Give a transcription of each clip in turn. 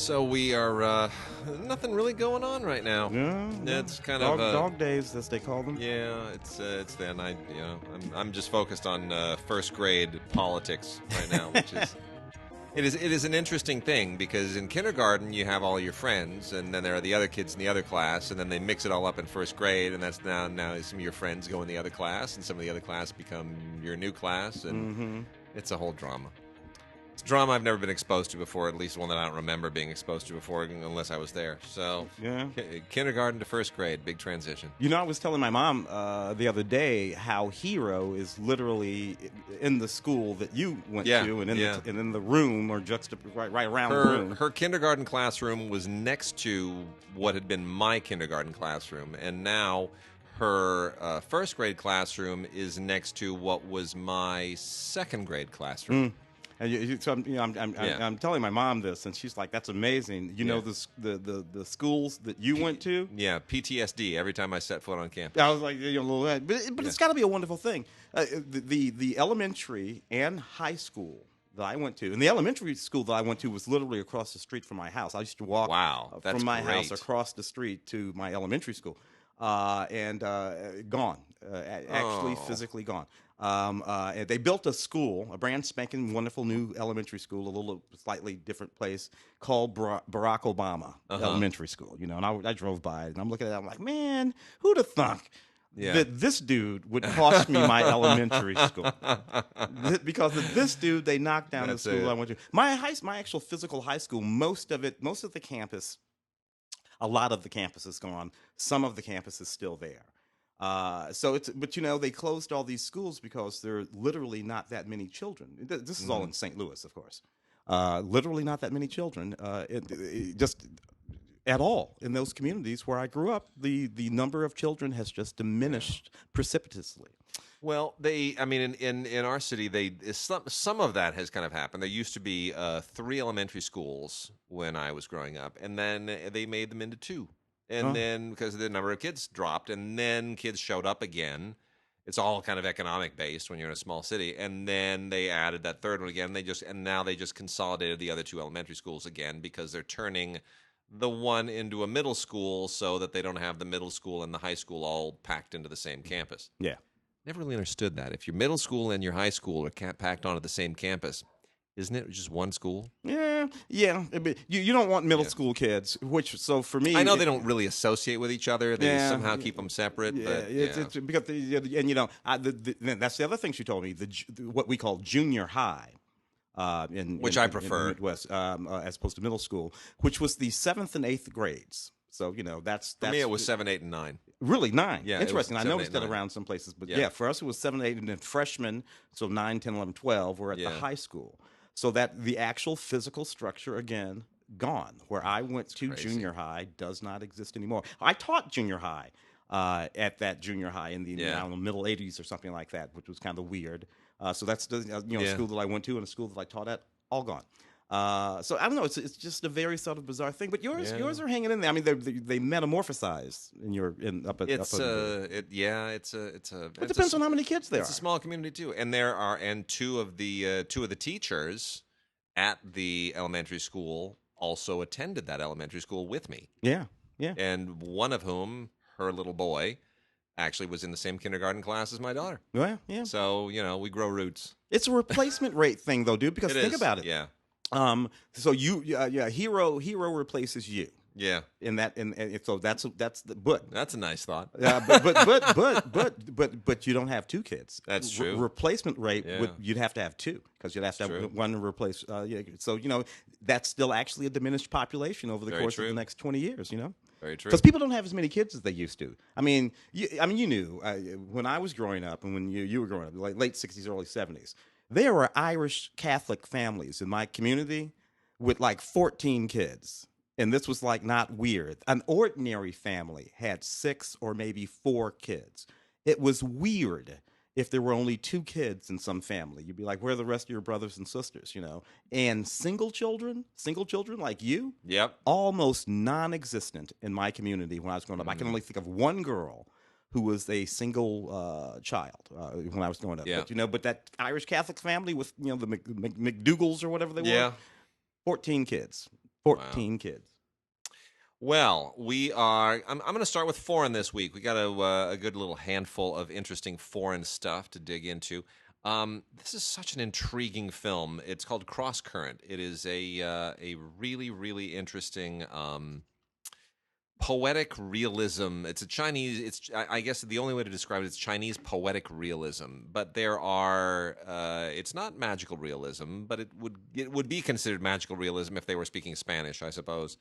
So we are nothing really going on right now. Yeah, It's kind of of dog days, as they call them. Yeah, it's then I'm just focused on first grade politics right now, which is it is an interesting thing because in kindergarten you have all your friends, and then there are the other kids in the other class, and then they mix it all up in first grade, and that's now some of your friends go in the other class, and some of the other class become your new class, and it's a whole drama. It's drama I've never been exposed to before, at least one that I don't remember being exposed to before unless I was there. So, yeah. Kindergarten to first grade, big transition. You know, I was telling my mom the other day how Hero is literally in the school that you went to, and in the room or right around the room. Her kindergarten classroom was next to what had been my kindergarten classroom, and now her first grade classroom is next to what was my second grade classroom. And so I'm telling my mom this, and she's like, "That's amazing." You know the schools that you went to. Yeah, PTSD every time I set foot on campus. I was like, but it's got to be a wonderful thing. The elementary and high school that I went to, and the elementary school that I went to was literally across the street from my house. I used to walk from my house across the street to my elementary school, and gone, actually physically gone. And they built a school, a brand spanking wonderful new elementary school, a little slightly different place called Barack Obama Elementary School. You know, and I drove by it, and I'm looking at it, I'm like, man, who'd have thunk that this dude would cost me my elementary school? Because of this dude, they knocked down the school I went to. My actual physical high school, most of the campus, a lot of the campus is gone. Some of the campus is still there. But they closed all these schools because there are literally not that many children. This is all in St. Louis, of course. Literally not that many children, just at all in those communities where I grew up. The number of children has just diminished precipitously. Well, in our city, some of that has kind of happened. There used to be 3 elementary schools when I was growing up, and then they made them into 2. And then because the number of kids dropped, and then kids showed up again. It's all kind of economic based when you're in a small city. And then they added that third one again. Now they just consolidated the other 2 elementary schools again because they're turning the one into a middle school so that they don't have the middle school and the high school all packed into the same campus. Yeah. Never really understood that. If your middle school and your high school are packed onto the same campus, isn't it just one school? Yeah. You don't want middle school kids, so for me, I know they don't really associate with each other. They somehow keep them separate. It's because that's the other thing she told me. What we call junior high, which I prefer in the Midwest, as opposed to middle school, which was the 7th and 8th grades. So that's for me it was 7, 8, and 9. Really 9. Yeah, interesting. I 7, noticed 8, that 9. around some places, but for us it was 7, 8, and then freshmen. So 9, 10, 11, 12 were at the high school. So that the actual physical structure, again, gone. Where I went to junior high does not exist anymore. I taught junior high at that junior high in the middle 80s or something like that, which was kind of weird. So that's the school that I went to and a school that I taught at, all gone. So I don't know. It's just a very sort of bizarre thing. But yours are hanging in there. I mean, they metamorphosize It depends on how many kids there are. It's a small community too, and two of the teachers at the elementary school also attended that elementary school with me. Yeah. And one of whom, her little boy, actually was in the same kindergarten class as my daughter. Well, yeah. So we grow roots. It's a replacement rate thing, though, dude. Because think about it. Yeah. So Hero replaces you. Yeah. So that's a nice thought. But you don't have 2 kids. That's true. Replacement rate you'd have to have 2 because you'd have to have one to replace. So that's still actually a diminished population over the course of the next 20 years. Very true. Because people don't have as many kids as they used to. I mean, you knew when I was growing up and when you were growing up, like late 60s, early 70s. There were Irish Catholic families in my community with like 14 kids. And this was like not weird. An ordinary family had 6 or maybe 4 kids. It was weird if there were only 2 kids in some family. You'd be like, where are the rest of your brothers and sisters, And single children like you, almost non-existent in my community when I was growing up. I can only think of one girl who was a single child when I was growing up. Yeah. But that Irish Catholic family with, the McDougalls or whatever they were, 14 kids. 14 kids. Well, we are. I'm going to start with foreign this week. We got a good little handful of interesting foreign stuff to dig into. This is such an intriguing film. It's called Crosscurrent. It is a really, really interesting poetic realism. It's a Chinese. I guess the only way to describe it is Chinese poetic realism. But there are. It's not magical realism, but it would be considered magical realism if they were speaking Spanish, I suppose.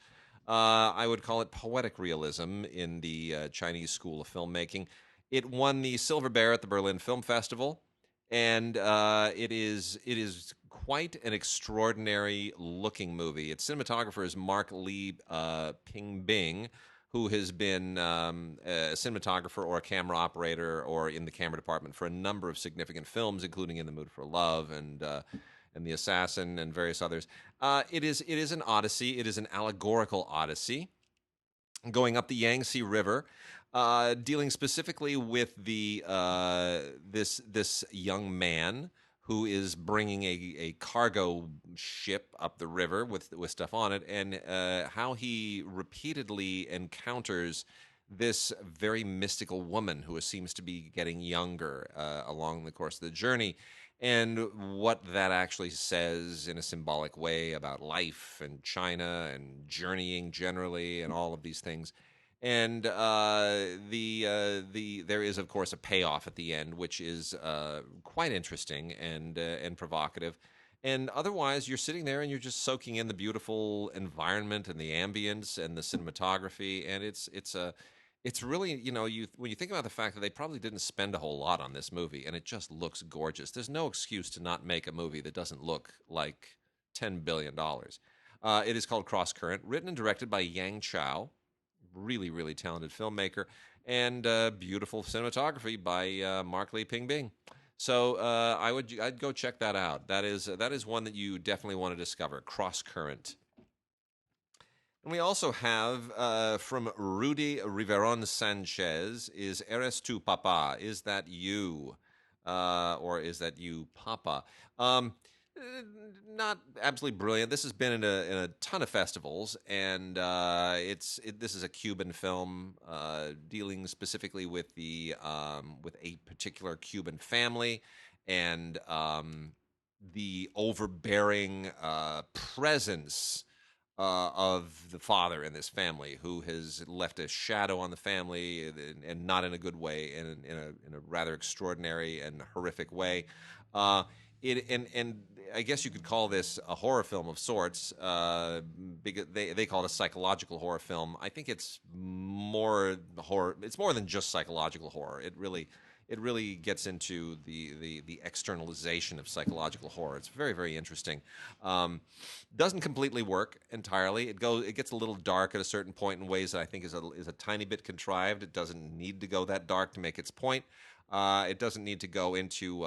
I would call it poetic realism in the Chinese school of filmmaking. It won the Silver Bear at the Berlin Film Festival, and it is quite an extraordinary looking movie. Its cinematographer is Mark Lee Ping-bing, who has been a cinematographer or a camera operator or in the camera department for a number of significant films, including In the Mood for Love and The Assassin and various others. It is an odyssey. It is an allegorical odyssey going up the Yangtze River, dealing specifically with the this young man who is bringing a cargo ship up the river with stuff on it, and how he repeatedly encounters this very mystical woman who seems to be getting younger along the course of the journey, and what that actually says in a symbolic way about life and China and journeying generally and all of these things. And there is, of course, a payoff at the end, which is quite interesting and provocative. And otherwise, you're sitting there and you're just soaking in the beautiful environment and the ambience and the cinematography, and it's really, when you think about the fact that they probably didn't spend a whole lot on this movie, and it just looks gorgeous. There's no excuse to not make a movie that doesn't look like $10 billion. It is called Crosscurrent, written and directed by Yang Chao, really, really talented filmmaker, and beautiful cinematography by Mark Lee Ping-bing. So I'd go check that out. That is one that you definitely want to discover, Crosscurrent. And we also have from Rudy Riveron Sanchez is Arasto Papa. Is that you? Or is that you, Papa? Not absolutely brilliant. This has been in a ton of festivals, and this is a Cuban film dealing specifically with with a particular Cuban family and the overbearing presence of the father in this family, who has left a shadow on the family, and not in a good way, and in a rather extraordinary and horrific way. And I guess you could call this a horror film of sorts. Because they call it a psychological horror film. I think it's more horror. It's more than just psychological horror. It really gets into the externalization of psychological horror. It's very, very interesting. Doesn't completely work entirely. It gets a little dark at a certain point in ways that I think is a tiny bit contrived. It doesn't need to go that dark to make its point. It doesn't need to go into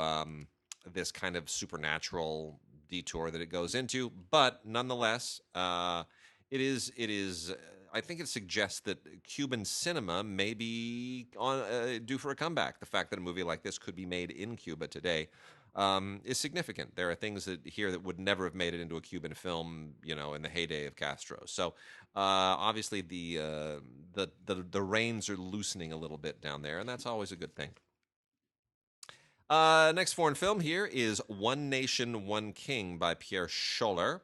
this kind of supernatural detour that it goes into, but nonetheless, it is. I think it suggests that Cuban cinema may be due for a comeback. The fact that a movie like this could be made in Cuba today is significant. There are things here that would never have made it into a Cuban film, in the heyday of Castro. So obviously the reins are loosening a little bit down there, and that's always a good thing. Next foreign film here is One Nation, One King by Pierre Scholler.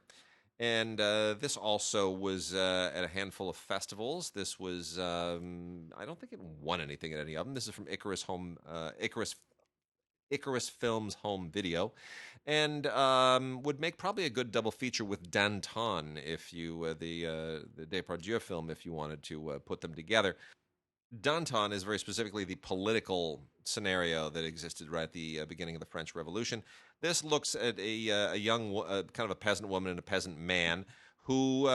And this also was at a handful of festivals. This was, I don't think it won anything at any of them. This is from Icarus Films Home Video, and would make probably a good double feature with Danton, if you the Depardieu film, if you wanted to put them together. Danton is very specifically the political scenario that existed right at the beginning of the French Revolution. This looks at a young, kind of a peasant woman and a peasant man who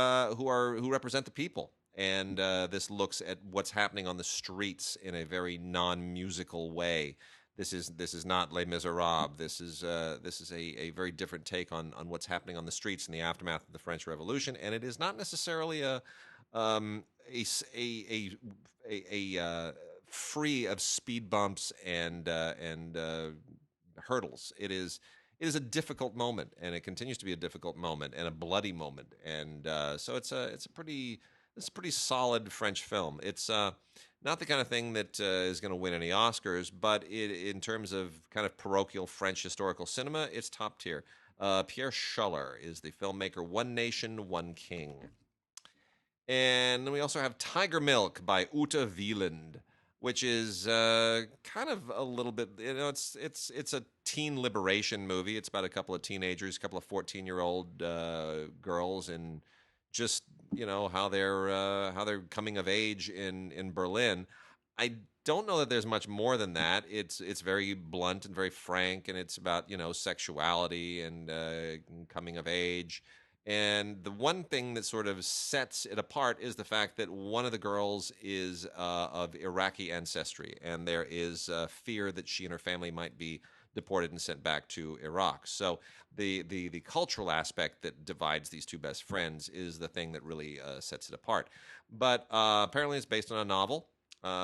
represent the people, and this looks at what's happening on the streets in a very non-musical way. This is not Les Miserables. This is a very different take on what's happening on the streets in the aftermath of the French Revolution, and it is not necessarily a free of speed bumps and hurdles. It it is a difficult moment, and it continues to be a difficult moment and a bloody moment. And so it's a pretty solid French film. It's not the kind of thing that is going to win any Oscars, but in terms of kind of parochial French historical cinema, it's top tier. Pierre Schuller is the filmmaker. One Nation, One King. And then we also have Tiger Milk by Ute Wieland, which is kind of a little bit, it's a teen liberation movie. It's about a couple of teenagers, a couple of 14-year-old girls, and just how they're coming of age in Berlin. I don't know that there's much more than that. It's very blunt and very frank, and it's about sexuality and coming of age. And the one thing that sort of sets it apart is the fact that one of the girls is of Iraqi ancestry, and there is fear that she and her family might be deported and sent back to Iraq. So the cultural aspect that divides these two best friends is the thing that really sets it apart. But apparently it's based on a novel.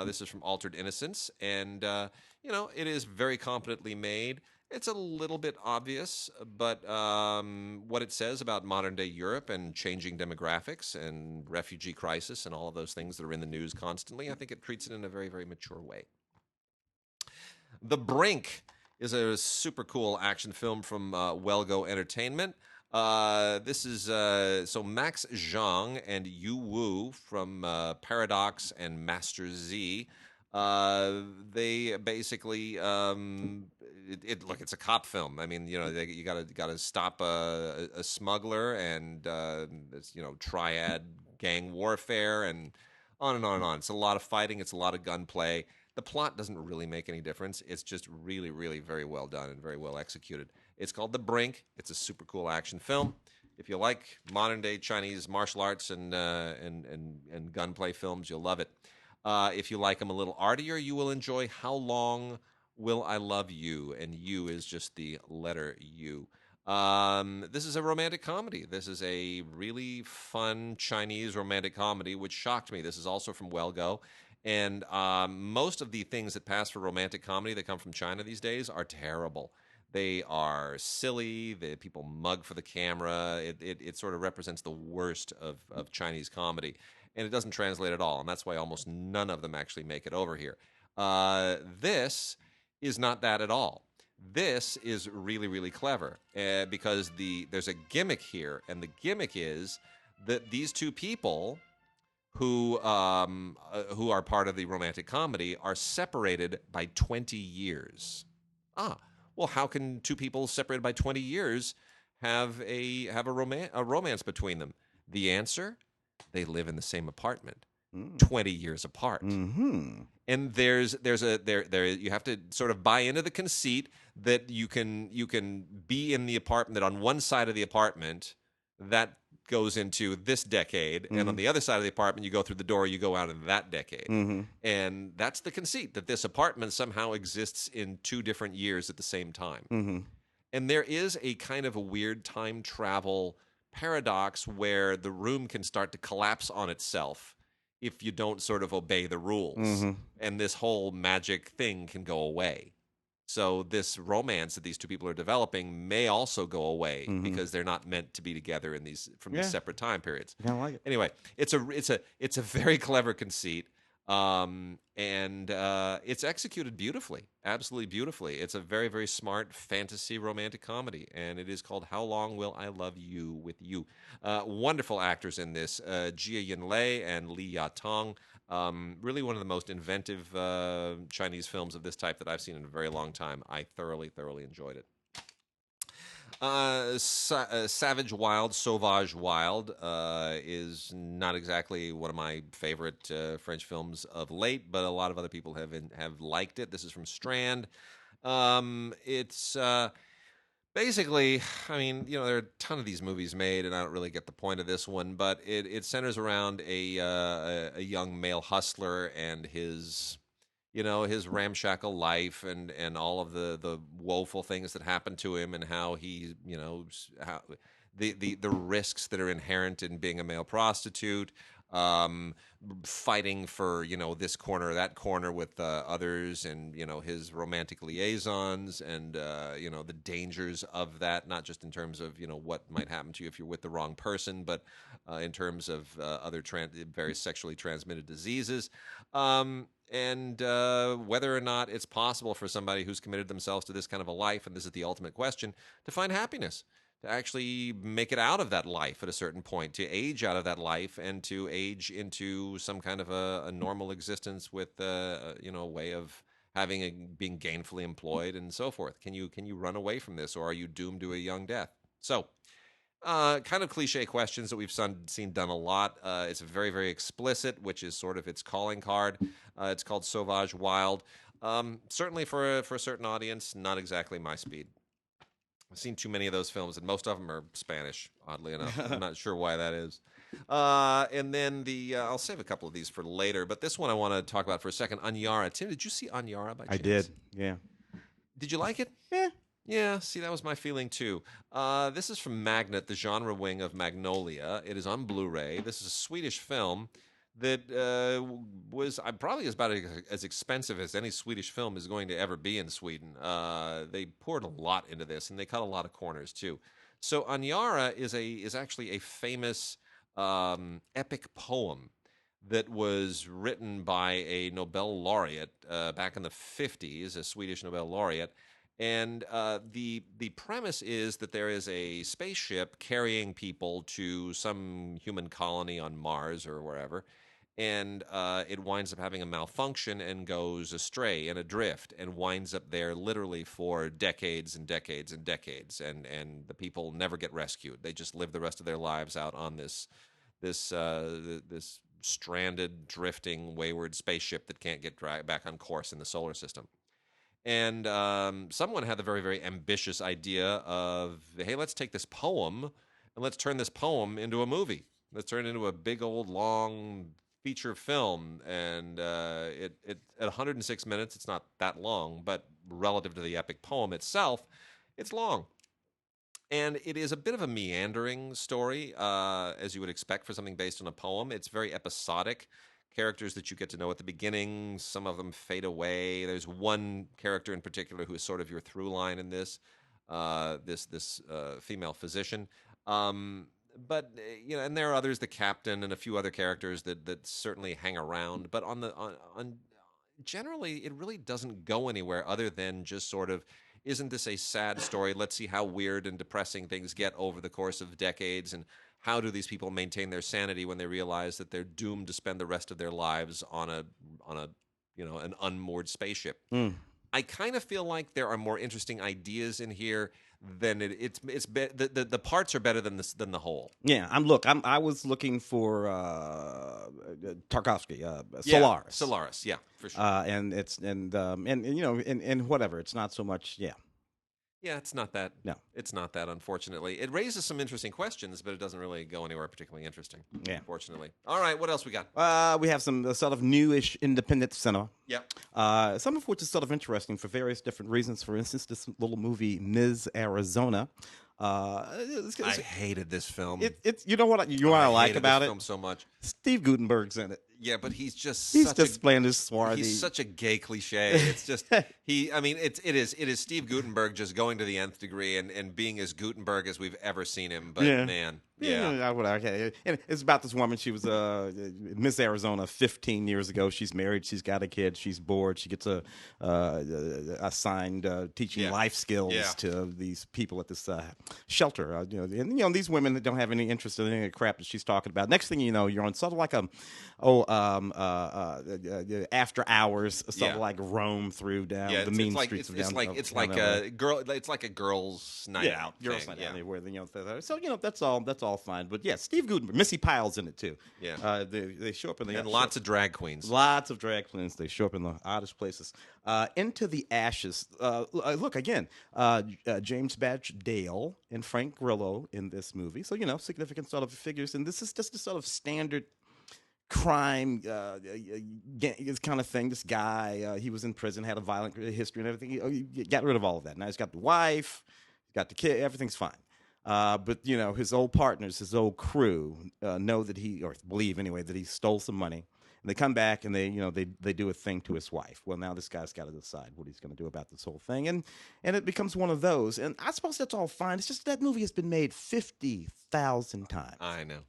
This is from Altered Innocence, and it is very competently made. It's a little bit obvious, but what it says about modern-day Europe and changing demographics and refugee crisis and all of those things that are in the news constantly, I think it treats it in a very, very mature way. The Brink is a super cool action film from Wellgo Entertainment. This is so Max Zhang and Yu Wu from Paradox and Master Z. They basically look. It's a cop film. I mean, you gotta stop a smuggler, and it's triad gang warfare, and on and on and on. It's a lot of fighting. It's a lot of gunplay. The plot doesn't really make any difference. It's just really, really very well done and very well executed. It's called The Brink. It's a super cool action film. If you like modern day Chinese martial arts and gunplay films, you'll love it. If you like them a little artier, you will enjoy How Long Will I Love You? And you is just the letter U. This is a romantic comedy. This is a really fun Chinese romantic comedy, which shocked me. This is also from Wellgo. And most of the things that pass for romantic comedy that come from China these days are terrible. They are silly. People mug for the camera. It sort of represents the worst of Chinese comedy. And it doesn't translate at all. And that's why almost none of them actually make it over here. This is not that at all. This is really, really clever because there's a gimmick here. And the gimmick is that these two people who are part of the romantic comedy are separated by 20 years. Well, how can two people separated by 20 years have a romance between them? The answer: they live in the same apartment, 20 years apart. Mm-hmm. And there you have to sort of buy into the conceit that you can be in the apartment, that on one side of the apartment that goes into this decade, mm-hmm. and on the other side of the apartment you go through the door, you go out in that decade. Mm-hmm. And that's the conceit, that this apartment somehow exists in two different years at the same time. Mm-hmm. And there is a kind of a weird time travel paradox where the room can start to collapse on itself if you don't sort of obey the rules. Mm-hmm. And this whole magic thing can go away. So this romance that these two people are developing may also go away, mm-hmm. because they're not meant to be together in these separate time periods. I like it. Anyway, it's a very clever conceit, and it's executed beautifully, absolutely beautifully. It's a very, very smart fantasy romantic comedy, and it is called How Long Will I Love You with You. Wonderful actors in this: Jia Yinlei and Li Yatong. Really one of the most inventive Chinese films of this type that I've seen in a very long time. I thoroughly, thoroughly enjoyed it. Sauvage Wild is not exactly one of my favorite French films of late, but a lot of other people have liked it. This is from Strand. It's basically, I mean, there are a ton of these movies made, and I don't really get the point of this one, but it centers around a young male hustler and his ramshackle life and all of the woeful things that happen to him, and how he, how the risks that are inherent in being a male prostitute. fighting for, this corner or that corner with others, and, his romantic liaisons, and, the dangers of that, not just in terms of, what might happen to you if you're with the wrong person, but in terms of other various sexually transmitted diseases. And whether or not it's possible for somebody who's committed themselves to this kind of a life, and this is the ultimate question, to find happiness, to actually make it out of that life at a certain point, to age out of that life, and to age into some kind of a normal existence with a way of being gainfully employed and so forth. Can you run away from this, or are you doomed to a young death? So, kind of cliche questions that we've seen done a lot. It's very, very explicit, which is sort of its calling card. It's called Sauvage, Wild. Certainly for a certain audience, not exactly my speed. I've seen too many of those films, and most of them are Spanish, oddly enough. I'm not sure why that is. And then I'll save a couple of these for later, but this one I want to talk about for a second. Aniara. Tim, did you see Aniara by chance? I did, yeah. Did you like it? Yeah. Yeah, see, that was my feeling too. This is from Magnet, the genre wing of Magnolia. It is on Blu-ray. This is a Swedish film that was probably about as expensive as any Swedish film is going to ever be in Sweden. They poured a lot into this, and they cut a lot of corners too. So Aniara is actually a famous epic poem that was written by a Nobel laureate back in the 50s, a Swedish Nobel laureate. And the premise is that there is a spaceship carrying people to some human colony on Mars or wherever, and it winds up having a malfunction and goes astray and adrift, and winds up there literally for decades and decades and decades, and the people never get rescued. They just live the rest of their lives out on this stranded, drifting, wayward spaceship that can't get back on course in the solar system. And someone had the very, very ambitious idea of, hey, let's take this poem and let's turn this poem into a movie. Let's turn it into a big old long feature film. And it at 106 minutes, it's not that long, but relative to the epic poem itself, it's long. And it is a bit of a meandering story, as you would expect for something based on a poem. It's very episodic. Characters that you get to know at the beginning, some of them fade away. There's one character in particular who is sort of your through line in this female physician. But and there are others, the captain and a few other characters that certainly hang around. But on generally, it really doesn't go anywhere other than just sort of, isn't this a sad story? Let's see how weird and depressing things get over the course of decades, and how do these people maintain their sanity when they realize that they're doomed to spend the rest of their lives on an unmoored spaceship? I kind of feel like there are more interesting ideas in here than the parts are better than the whole. Yeah, I was looking for Tarkovsky, Solaris. Solaris, yeah, for sure. And it's and whatever. It's not so much, yeah. Yeah, it's not that. No. It's not that, unfortunately. It raises some interesting questions, but it doesn't really go anywhere particularly interesting, unfortunately. All right, what else we got? We have some sort of newish independent cinema. Yeah. Some of which is sort of interesting for various different reasons. For instance, this little movie, Ms. Arizona. I hated this film. It's you know what I like about it? Film so much. Steve Guttenberg's in it. Yeah, but he's just playing this swarthy. He's such a gay cliche. It's just it is Steve Guttenberg just going to the nth degree and being as Guttenberg as we've ever seen him. But man. Yeah. Okay. And it's about this woman. She was Miss Arizona 15 years ago. She's married. She's got a kid. She's bored. She gets assigned teaching life skills to these people at this shelter. And these women that don't have any interest in any of the crap that she's talking about. Next thing you know, you're on sort of like after hours, sort of like roam through down the mean streets of downtown. It's like a girls' night out. Girls' night out. Where so that's all fine. But yeah, Steve Guttenberg, Missy Pyle's in it too. Yeah, they show up in the and lots of drag queens. Lots of drag queens. They show up in the oddest places. Into the Ashes. Look again. James Badge Dale and Frank Grillo in this movie. So significant sort of figures. And this is just a sort of standard crime kind of thing. This guy, he was in prison, had a violent history and everything. He got rid of all of that. Now he's got the wife, he's got the kid. Everything's fine. But his old partners, his old crew, know that or believe anyway, that he stole some money. And they come back and they do a thing to his wife. Well, now this guy's got to decide what he's going to do about this whole thing, and it becomes one of those. And I suppose that's all fine. It's just that movie has been made 50,000 times. I know.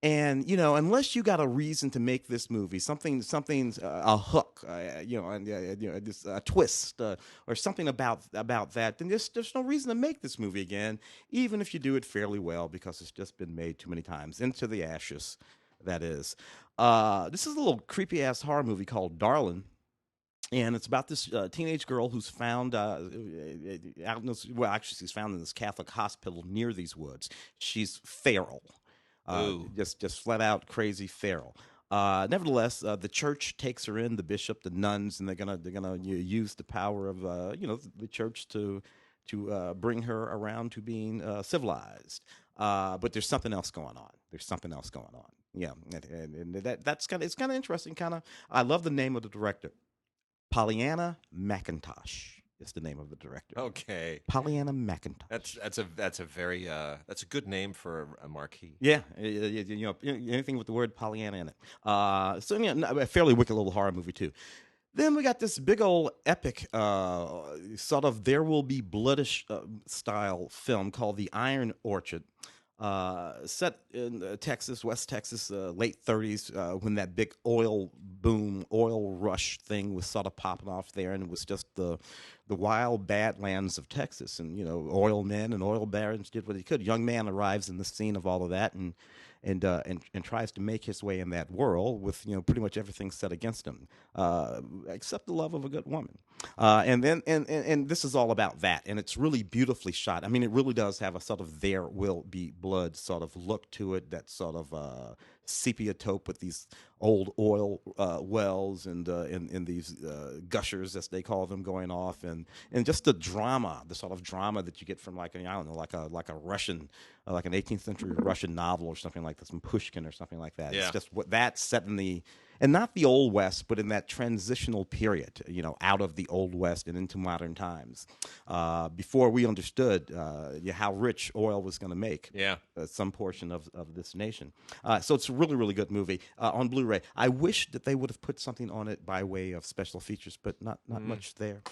And unless you got a reason to make this movie, something's a hook, just a twist, or something about that, then there's no reason to make this movie again, even if you do it fairly well, because it's just been made too many times. Into the ashes, that is. This is a little creepy ass horror movie called Darlin. And it's about this teenage girl who's found she's found in this Catholic hospital near these woods. She's feral. Just flat out crazy feral. Nevertheless, the church takes her in, the bishop, the nuns, and they're gonna use the power of the church to bring her around to being civilized. But there's something else going on. Yeah, and it's kind of interesting. I love the name of the director. Pollyanna McIntosh is the name of the director. Okay, Pollyanna McIntosh. That's a very that's a good name for a marquee. Yeah, anything with the word Pollyanna in it. A fairly wicked little horror movie too. Then we got this big old epic, sort of There Will Be Bloodish style film called The Iron Orchard. Set in Texas, West Texas, late 30s, when that big oil rush thing was sort of popping off there, and it was just the wild badlands of Texas, and oil men and oil barons did what they could. Young man arrives in the scene of all of that, and tries to make his way in that world with pretty much everything set against him, except the love of a good woman. And this is all about that, and it's really beautifully shot. I mean, it really does have a sort of There Will Be Blood sort of look to it, that sort of sepia taupe with these old oil wells and these gushers, as they call them, going off, and just the sort of drama that you get from like a Russian, like an 18th century Russian novel or something like this, from Pushkin or something like that. Yeah. It's just what that's set in and not the Old West, but in that transitional period, out of the Old West and into modern times, before we understood how rich oil was going to make some portion of this nation. So it's a really, really good movie on Blu-ray. I wish that they would have put something on it by way of special features, but not much there.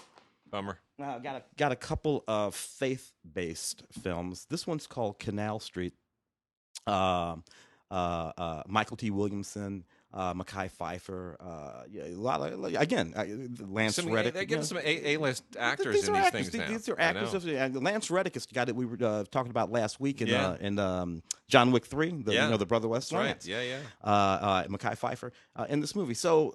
Bummer. Got a couple of faith-based films. This one's called Canal Street. Michael T. Williamson, Mekhi Phifer, a lot of, Lance Reddick. They're getting some A-list actors in these things now. These are actors. Lance Reddick is the guy that we were talking about last week in John Wick 3, the Brother West Lance. Right. Yeah. Mekhi Phifer in this movie. So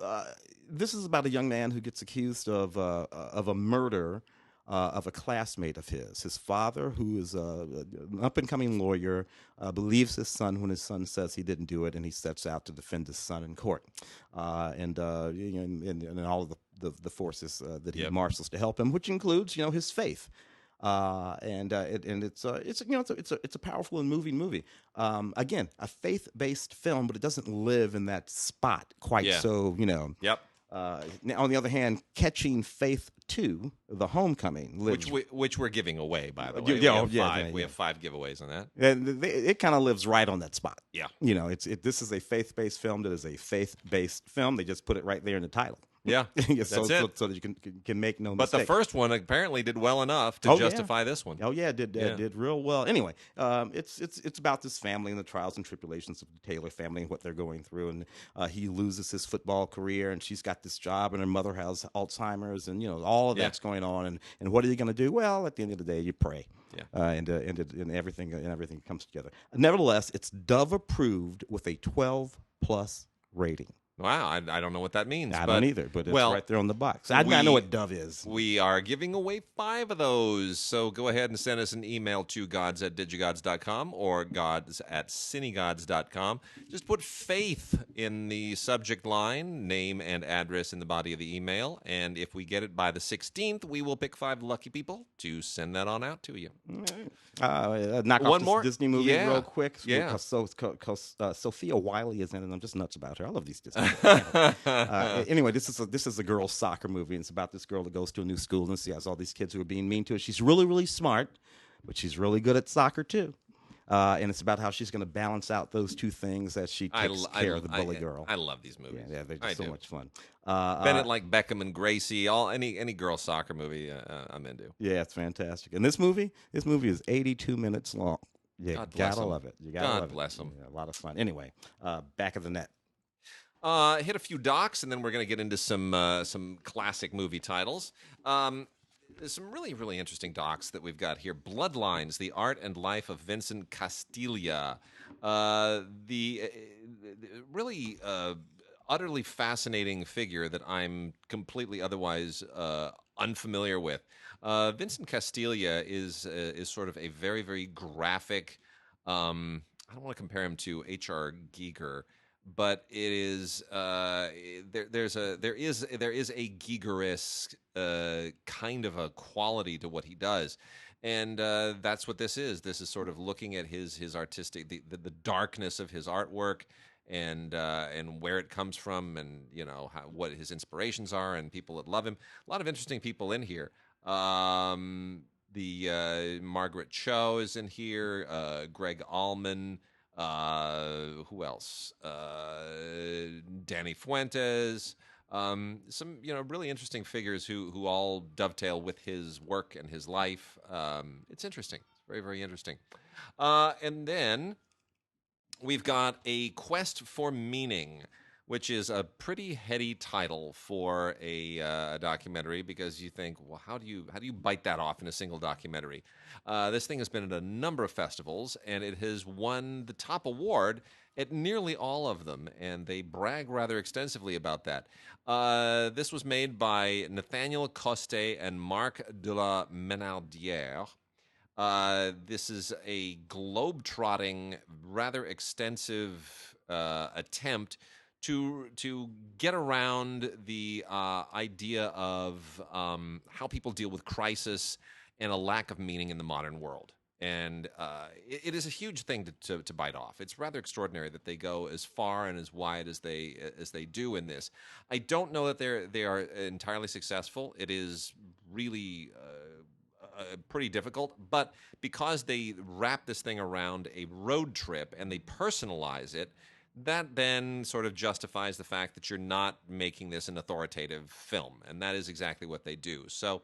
this is about a young man who gets accused of a murder of a classmate of his. His father, who is an up-and-coming lawyer, believes his son when his son says he didn't do it, and he sets out to defend his son in court, and all of the forces that he marshals to help him, which includes his faith. It's a powerful and moving movie. Again, a faith-based film, but it doesn't live in that spot quite so. Yep. Now, on the other hand, Catching Faith 2, The Homecoming, which we're giving away, by the way. We have 5 giveaways on that. And it kind of lives right on that spot. Yeah. This is a faith-based film that is a faith-based film. They just put it right there in the title. Yeah, so that you can make no mistake. But the first one apparently did well enough to justify this one. Oh yeah, did real well. Anyway, it's about this family and the trials and tribulations of the Taylor family and what they're going through. And he loses his football career, and she's got this job, and her mother has Alzheimer's, and all of that's going on. And what are you going to do? Well, at the end of the day, you pray. Yeah. And everything comes together. Nevertheless, it's Dove approved with a 12+ rating. Wow, I don't know what that means. I don't either, but it's right there on the box. I know what Dove is. We are giving away 5 of those, so go ahead and send us an email to gods@digigods.com or gods@cinegods.com. Just put faith in the subject line, name and address in the body of the email, and if we get it by the 16th, we will pick 5 lucky people to send that on out to you. Knock off this Disney movie real quick. Yeah. Because Sophia Wiley is in it, and I'm just nuts about her. I love these Disney anyway, this is a girls' soccer movie, and it's about this girl that goes to a new school and she has all these kids who are being mean to her. She's really, really smart, but she's really good at soccer too. and it's about how she's going to balance out those two things as she takes care of the bully girl. I love these movies. Yeah, they're just so much fun. Bennett like Beckham and Gracie, any girl soccer movie I'm into. Yeah, it's fantastic. And this movie is 82 minutes long. Yeah, God bless gotta love it. You gotta God love bless it. them. Yeah, a lot of fun. Anyway, back of the net. Hit a few docs, and then we're going to get into some classic movie titles. There's some really, really interesting docs that we've got here. Bloodlines, The Art and Life of Vincent Castiglia. The really utterly fascinating figure that I'm completely otherwise unfamiliar with. Vincent Castiglia is sort of a very, very graphic. I don't want to compare him to H.R. Giger, but it is there is a Giger-esque kind of a quality to what he does, and that's what this is. This is sort of looking at his artistic the darkness of his artwork, and where it comes from, and what his inspirations are, and people that love him. A lot of interesting people in here. The Margaret Cho is in here. Greg Allman. Who else? Danny Fuentes. Some really interesting figures who all dovetail with his work and his life. It's interesting. It's very, very interesting. And then we've got A Quest for Meaning, which is a pretty heady title for a documentary, because you think, well, how do you bite that off in a single documentary? This thing has been at a number of festivals, and it has won the top award at nearly all of them, and they brag rather extensively about that. This was made by Nathaniel Coste and Marc de la Menardière. This is a globe-trotting, rather extensive attempt to get around the idea of how people deal with crisis and a lack of meaning in the modern world. And it is a huge thing to bite off. It's rather extraordinary that they go as far and as wide as they do in this. I don't know that they are entirely successful. It is really pretty difficult, but because they wrap this thing around a road trip and they personalize it, that then sort of justifies the fact that you're not making this an authoritative film, and that is exactly what they do. So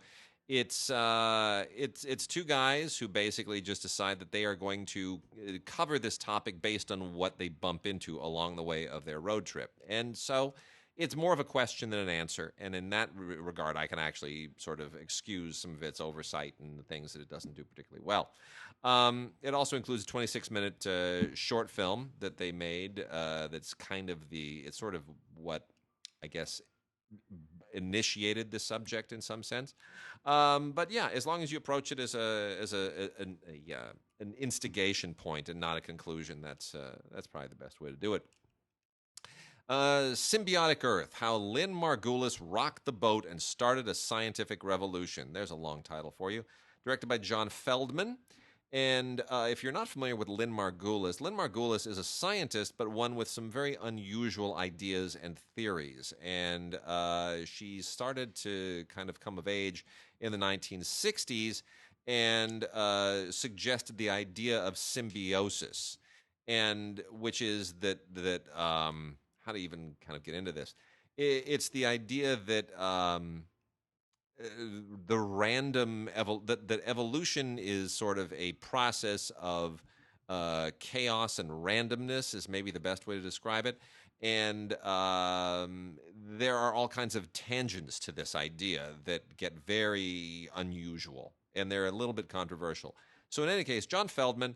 it's two guys who basically just decide that they are going to cover this topic based on what they bump into along the way of their road trip, and so it's more of a question than an answer. And in that regard, I can actually sort of excuse some of its oversight and the things that it doesn't do particularly well. It also includes a 26-minute short film that they made. That's kind of it's sort of what I guess initiated the subject in some sense. But yeah, as long as you approach it as an instigation point and not a conclusion, that's probably the best way to do it. Symbiotic Earth, How Lynn Margulis Rocked the Boat and Started a Scientific Revolution. There's a long title for you. Directed by John Feldman. And if you're not familiar with Lynn Margulis is a scientist, but one with some very unusual ideas and theories. And she started to kind of come of age in the 1960s and suggested the idea of symbiosis, and which is that how to even kind of get into this. It's the idea that the random that evolution is sort of a process of chaos and randomness is maybe the best way to describe it. And there are all kinds of tangents to this idea that get very unusual, and they're a little bit controversial. So in any case, John Feldman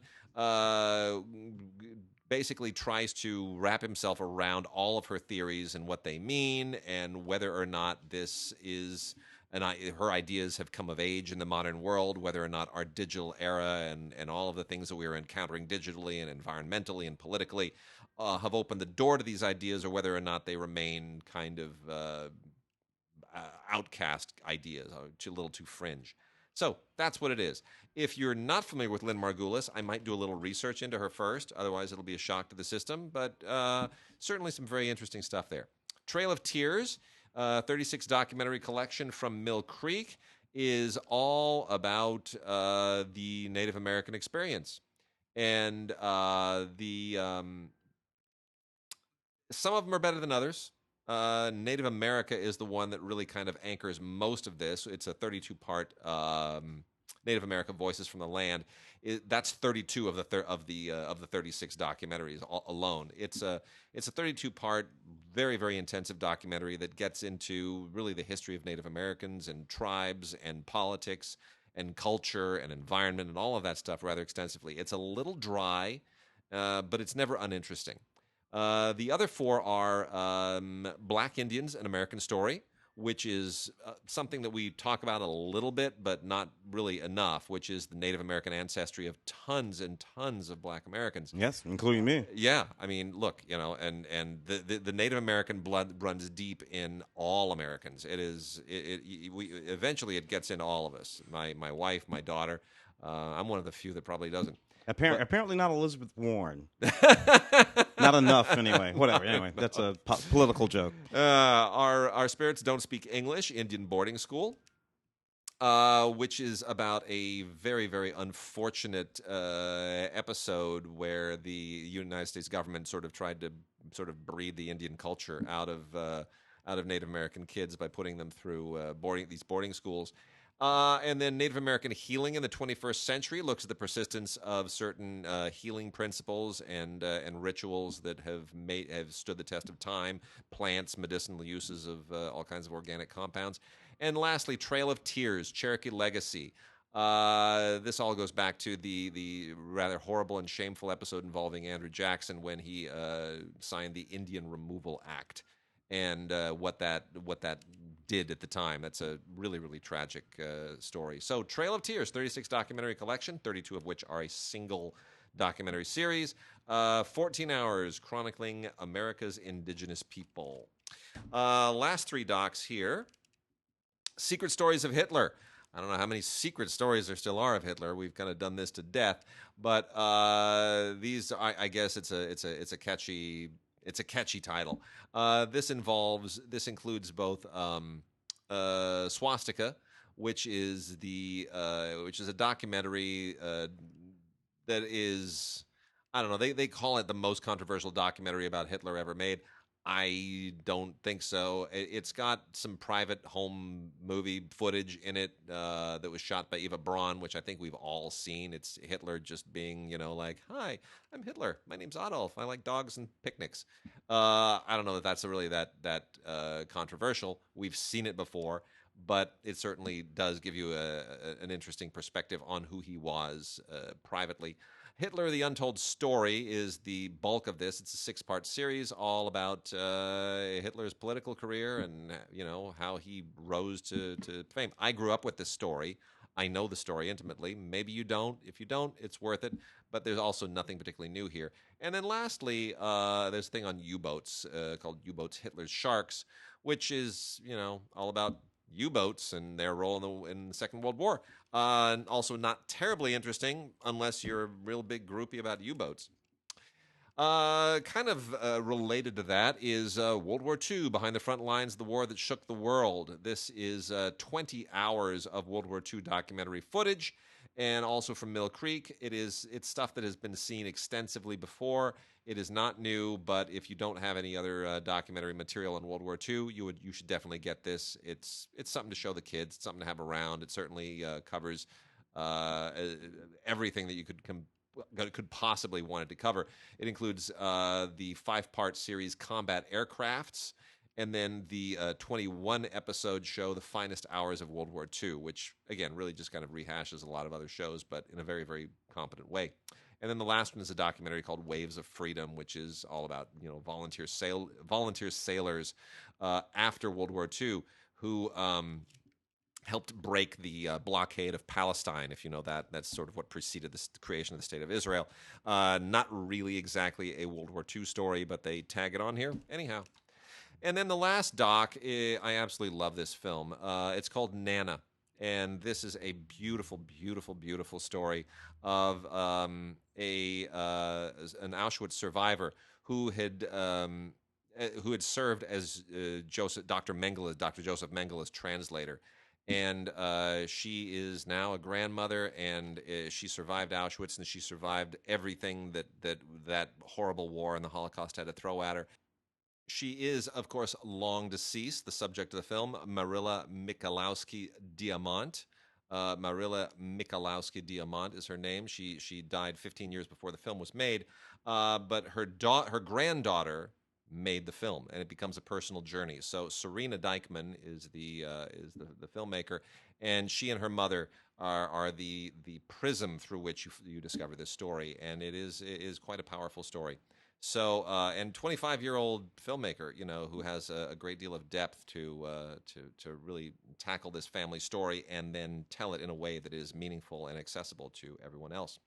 basically tries to wrap himself around all of her theories and what they mean, and whether or not this is her ideas have come of age in the modern world, whether or not our digital era and all of the things that we are encountering digitally and environmentally and politically have opened the door to these ideas, or whether or not they remain kind of outcast ideas, a little too fringe. So that's what it is. If you're not familiar with Lynn Margulis, I might do a little research into her first. Otherwise, it'll be a shock to the system. But certainly some very interesting stuff there. Trail of Tears, 36 documentary collection from Mill Creek, is all about the Native American experience. and some of them are better than others. Native America is the one that really kind of anchors most of this. It's a 32-part Native America Voices from the Land. That's 32 of the 36 documentaries alone. It's a 32-part, very, very intensive documentary that gets into really the history of Native Americans and tribes and politics and culture and environment and all of that stuff rather extensively. It's a little dry, but it's never uninteresting. The other four are Black Indians, An American Story, which is something that we talk about a little bit, but not really enough, which is the Native American ancestry of tons and tons of Black Americans. Yes, including me. Yeah, I mean, look, and the Native American blood runs deep in all Americans. Eventually it gets into all of us. My wife, my daughter. I'm one of the few that probably doesn't. Apparently not Elizabeth Warren. Not enough, anyway. Whatever. Anyway, that's a political joke. Our spirits don't speak English. Indian boarding school, which is about a very, very unfortunate episode where the United States government sort of tried to breed the Indian culture out of Native American kids by putting them through these boarding schools. And then Native American healing in the 21st century looks at the persistence of certain healing principles and rituals that have stood the test of time, plants, medicinal uses of all kinds of organic compounds. And lastly, Trail of Tears, Cherokee Legacy. This all goes back to the rather horrible and shameful episode involving Andrew Jackson when he signed the Indian Removal Act and what that did at the time. That's a really, really tragic story. So Trail of Tears, 36 documentary collection, 32 of which are a single documentary series. 14 hours chronicling America's indigenous people. Last three docs here. Secret Stories of Hitler. I don't know how many secret stories there still are of Hitler. We've kind of done this to death, but these, I guess, it's a catchy title. This includes both Swastika, which is a documentary that is, I don't know, they call it the most controversial documentary about Hitler ever made. I don't think so. It's got some private home movie footage in it that was shot by Eva Braun, which I think we've all seen. It's Hitler just being, like, "Hi, I'm Hitler. My name's Adolf. I like dogs and picnics." I don't know that that's really that controversial. We've seen it before, but it certainly does give you an interesting perspective on who he was privately. Hitler, the Untold Story is the bulk of this. It's a 6-part series all about Hitler's political career and, how he rose to fame. I grew up with this story. I know the story intimately. Maybe you don't. If you don't, it's worth it. But there's also nothing particularly new here. And then lastly, there's a thing on U-boats called U-Boats, Hitler's Sharks, which is, all about U-boats and their role in the Second World War. And also not terribly interesting unless you're a real big groupie about U-boats. Kind of related to that is World War II, Behind the Front Lines of the War That Shook the World. This is 20 hours of World War II documentary footage, and also from Mill Creek. It's stuff that has been seen extensively before. It is not new, but if you don't have any other documentary material on World War II, you should definitely get this. It's something to show the kids. It's something to have around. It certainly covers everything that you could possibly wanted to cover. It includes the 5-part series Combat Aircrafts, and then the 21-episode show The Finest Hours of World War II, which, again, really just kind of rehashes a lot of other shows, but in a very, very competent way. And then the last one is a documentary called Waves of Freedom, which is all about volunteer sailors after World War II who helped break the blockade of Palestine, if you know that. That's sort of what preceded the creation of the State of Israel. Not really exactly a World War II story, but they tag it on here. Anyhow. And then the last doc, I absolutely love this film. It's called Nana. And this is a beautiful, beautiful, beautiful story of an Auschwitz survivor who had served as Dr. Joseph Mengele's translator. And she is now a grandmother, and she survived Auschwitz, and she survived everything that horrible war and the Holocaust had to throw at her. She is, of course, long deceased, the subject of the film, Marilla Michalowski-Diamant. Marilla Michalowski-Diamant is her name. She died 15 years before the film was made, but her granddaughter made the film, and it becomes a personal journey. So Serena Dykman is the filmmaker, and she and her mother are the prism through which you discover this story, and it is quite a powerful story. So, and 25-year-old filmmaker, who has a great deal of depth to really tackle this family story and then tell it in a way that is meaningful and accessible to everyone else.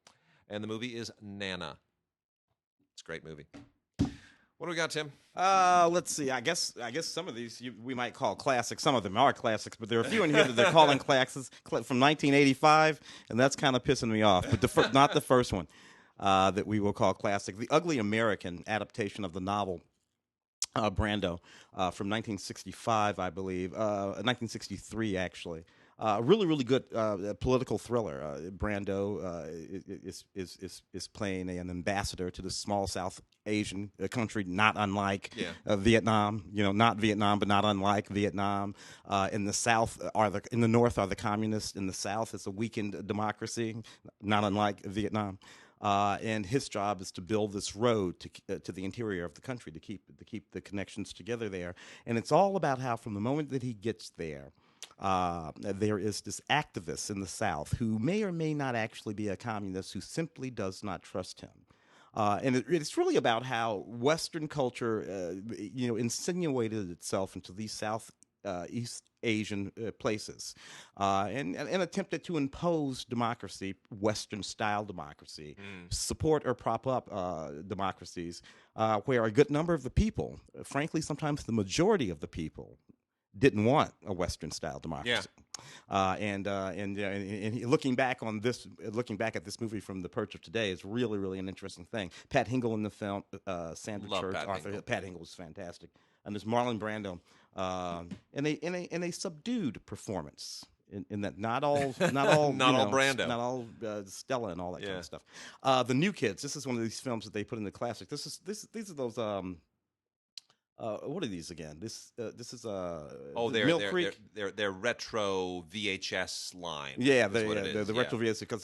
And the movie is Nana. It's a great movie. What do we got, Tim? Let's see. I guess some of these we might call classics. Some of them are classics, but there are a few in here that they're calling classics from 1985, and that's kind of pissing me off. But not the first one. That we will call classic. The Ugly American adaptation of the novel Brando from 1965, I believe. 1963, actually. Really, really good political thriller. Brando is playing an ambassador to the small South Asian country, not unlike Vietnam. Not Vietnam, but not unlike Vietnam. In the South in the North are the communists. In the South, it's a weakened democracy, not unlike Vietnam. And his job is to build this road to the interior of the country to keep the connections together there. And it's all about how, from the moment that he gets there, there is this activist in the South who may or may not actually be a communist who simply does not trust him. And it's really about how Western culture, insinuated itself into these East Asian places and attempted to impose democracy, Western-style democracy, support or prop up democracies, where a good number of the people, frankly, sometimes the majority of the people, didn't want a Western-style democracy. Yeah. And looking back at this movie from the perch of today is really, really an interesting thing. Pat Hingle in the film, Sandra Church, Arthur. Pat Hingle is fantastic, and there's Marlon Brando. In a subdued performance, in that not all Brando, not all Stella and all that kind of stuff. The New Kids. This is one of these films that they put in the classic. These are those. What are these again? This is Mill Creek. They're retro VHS line. Yeah, the retro VHS, because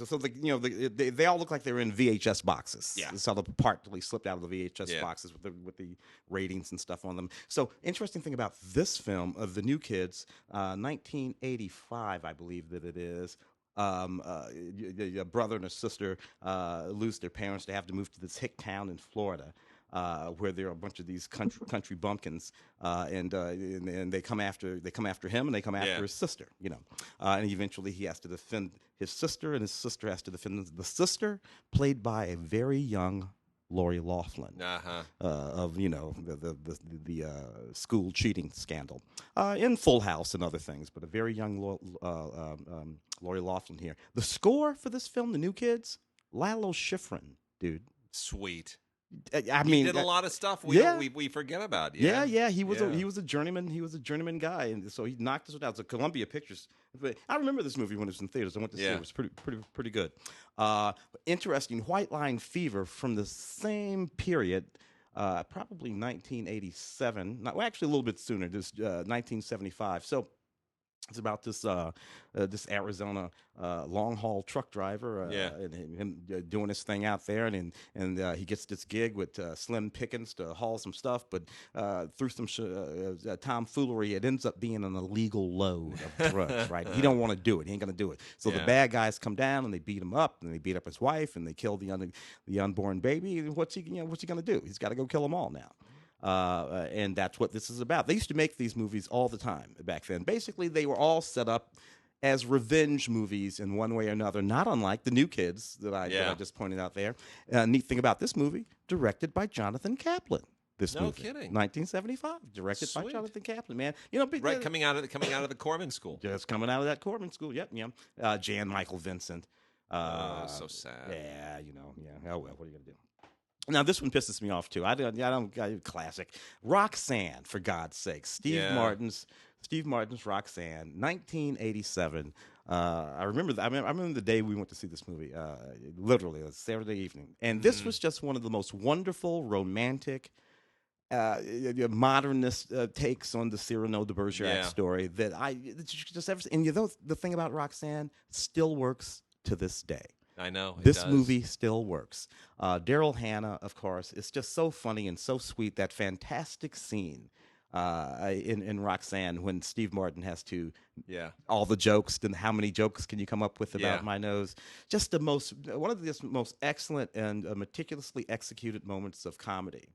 they all look like they're in VHS boxes. Yeah, it's how the partly slipped out of the VHS boxes with the ratings and stuff on them. So interesting thing about this film of The New Kids, 1985, I believe that it is. A brother and a sister lose their parents. They have to move to this hick town in Florida. Where there are a bunch of these country bumpkins, and they come after him, and they come after his sister, and eventually he has to defend his sister, and his sister has to defend the sister, played by a very young Lori Loughlin, of the school cheating scandal, in Full House and other things, but a very young Lori Loughlin here. The score for this film, The New Kids, Lalo Schifrin, dude, sweet. I mean, he did a lot of stuff we forget about. Yeah. He was a journeyman. He was a journeyman guy, and so he knocked this one out. So Columbia Pictures. I remember this movie when it was in theaters. I went to see it. It was pretty good. Interesting. White Line Fever from the same period, probably 1987. Actually a little bit sooner. This 1975. So. It's about this Arizona long haul truck driver and him doing his thing out there, and he gets this gig with Slim Pickens to haul some stuff, but through some tomfoolery, it ends up being an illegal load of drugs. Right? He don't want to do it. He ain't gonna do it. So the bad guys come down and they beat him up, and they beat up his wife, and they kill the unborn baby. What's he gonna do? He's got to go kill them all now. And that's what this is about. They used to make these movies all the time back then. Basically, they were all set up as revenge movies in one way or another, not unlike The New Kids that I just pointed out there. Neat thing about this movie, directed by Jonathan Kaplan. This movie, kidding. 1975, directed by Jonathan Kaplan. Man, coming out of the Corman School. Just coming out of that Corman School. Yep. Jan Michael Vincent. So sad. Yeah. Oh well, what are you gonna do? Now, this one pisses me off, too. I don't classic. Roxanne, for God's sake. Steve Martin's Steve Martin's Roxanne, 1987. I remember the day we went to see this movie. Literally, it was Saturday evening, and this was just one of the most wonderful, romantic, modernist takes on the Cyrano de Bergerac story that I just ever. And the thing about Roxanne still works to this day. I know. This movie still works. Daryl Hannah, of course, is just so funny and so sweet. That fantastic scene in Roxanne when Steve Martin has to all the jokes, and how many jokes can you come up with about my nose? Just one of the most excellent and meticulously executed moments of comedy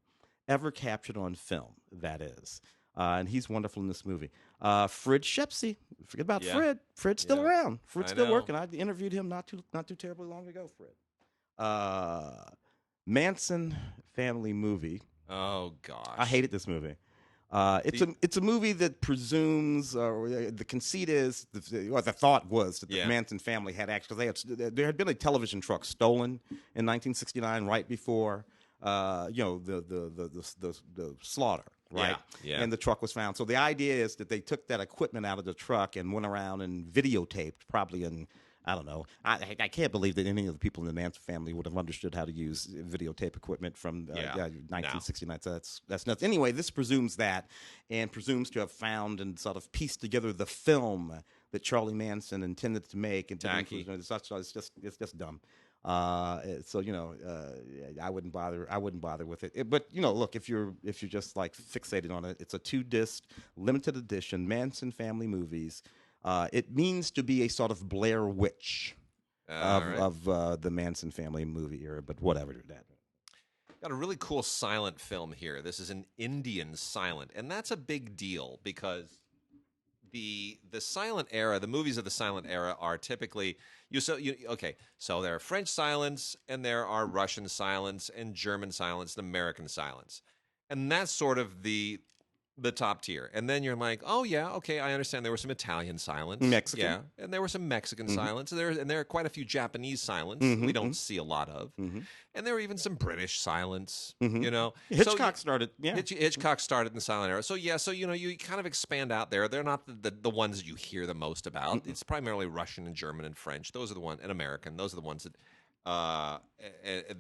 ever captured on film, that is. And he's wonderful in this movie. Fred Shepsey, forget about Fred. Fred's still around. Fred's still working. I interviewed him not too terribly long ago, Fred. Manson family movie. Oh gosh, I hated this movie. It's a movie that presumes, the conceit is, the thought was that the Manson family had actually there had been a television truck stolen in 1969, right before the slaughter, right? Yeah. And the truck was found. So the idea is that they took that equipment out of the truck and went around and videotaped, probably in, I don't know. I can't believe that any of the people in the Manson family would have understood how to use videotape equipment from 1969. No. So that's nuts. Anyway, this presumes that, and presumes to have found and sort of pieced together the film that Charlie Manson intended to make. And it's just dumb. So I wouldn't bother with it. But look, if you're just like fixated on it, it's a 2-disc limited edition Manson family movies. It means to be a sort of Blair Witch of the Manson family movie era, but whatever that. Got a really cool silent film here. This is an Indian silent, and that's a big deal because the silent era, the movies of the silent era are typically so there are French silents and there are Russian silents and German silents and American silents. And that's sort of the top tier. And then you're like, oh yeah, okay, I understand there were some Italian silents. Mexican. Yeah. And there were some Mexican silents. And there are quite a few Japanese silents we don't see a lot of. And there were even some British silents, Hitchcock started, Hitchcock started in the silent era. So you kind of expand out there. They're not the ones that you hear the most about. It's primarily Russian and German and French. Those are the ones, and American. Those are the ones that